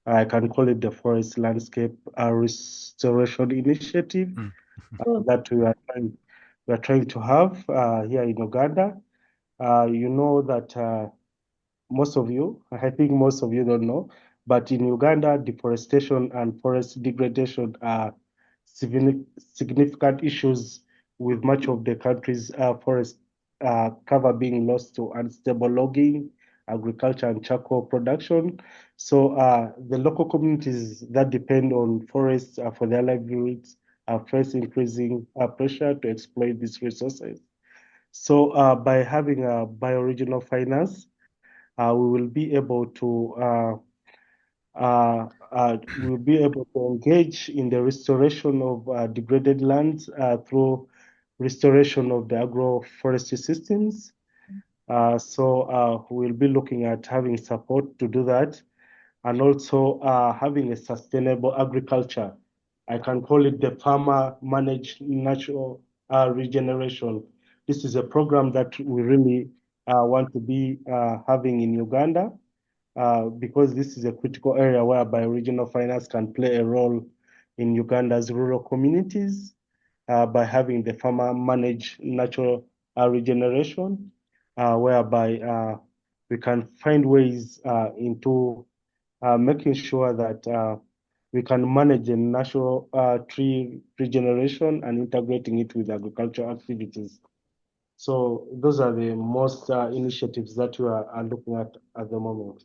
I can call it the Forest Landscape Restoration Initiative that we are trying to have here in Uganda. You know that most of you, I think most of you don't know, but in Uganda, deforestation and forest degradation are significant issues with much of the country's forest cover being lost to unstable logging, agriculture, and charcoal production. So the local communities that depend on forests for their livelihoods are facing increasing pressure to exploit these resources. So by having a bioregional finance, we will be able to engage in the restoration of degraded lands through restoration of the agroforestry systems. So we'll be looking at having support to do that, and also having a sustainable agriculture. I can call it the farmer managed natural regeneration. This is a program that we really want to be having in Uganda because this is a critical area where bioregional finance can play a role in Uganda's rural communities by having the farmer managed natural regeneration, whereby we can find ways into making sure that we can manage the natural tree regeneration and integrating it with agricultural activities. So those are the most initiatives that we are looking at the moment.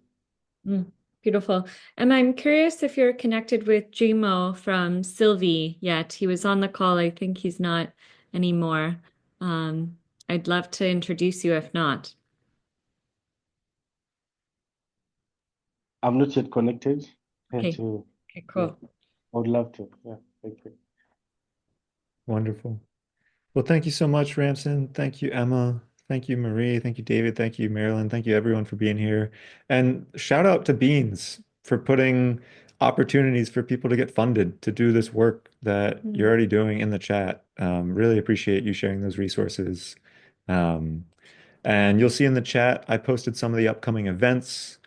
Beautiful. And I'm curious if you're connected with Jimo from Sylvie yet. He was on the call. I think he's not anymore. I'd love to introduce you if not. I'm not yet connected. Okay. To, Okay, cool. yeah, I would love to. Yeah, thank you. Wonderful. Well, thank you so much, Ramson. Thank you, Emma. Thank you, Marie. Thank you, David. Thank you, Marilyn. Thank you, everyone, for being here. And shout out to Beans for putting opportunities for people to get funded to do this work that you're already doing in the chat. Really appreciate you sharing those resources. And you'll see in the chat, I posted some of the upcoming events.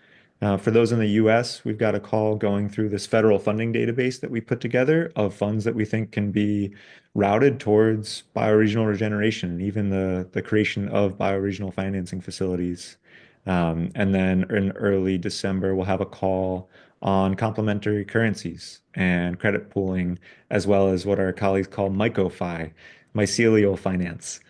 For those in the US, we've got a call going through this federal funding database that we put together of funds that we think can be routed towards bioregional regeneration and even the creation of bioregional financing facilities. And then in early December, we'll have a call on complementary currencies and credit pooling, as well as what our colleagues call MIKOFI, mycelial finance.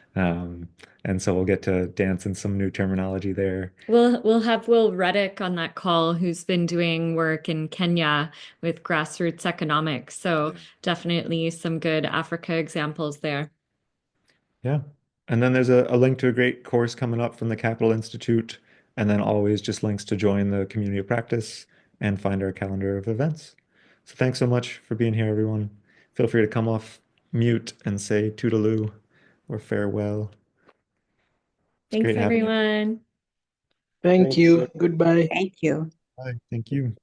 And so we'll get to dance in some new terminology there. We'll have Will Reddick on that call, who's been doing work in Kenya with grassroots economics. So definitely some good Africa examples there. Yeah. And then there's a link to a great course coming up from the Capital Institute, and then always just links to join the community of practice and find our calendar of events. So thanks so much for being here, everyone. Feel free to come off mute and say toodaloo or farewell. It's Thanks, great having you. everyone. Thank you. Goodbye. Thank you. Bye. Thank you.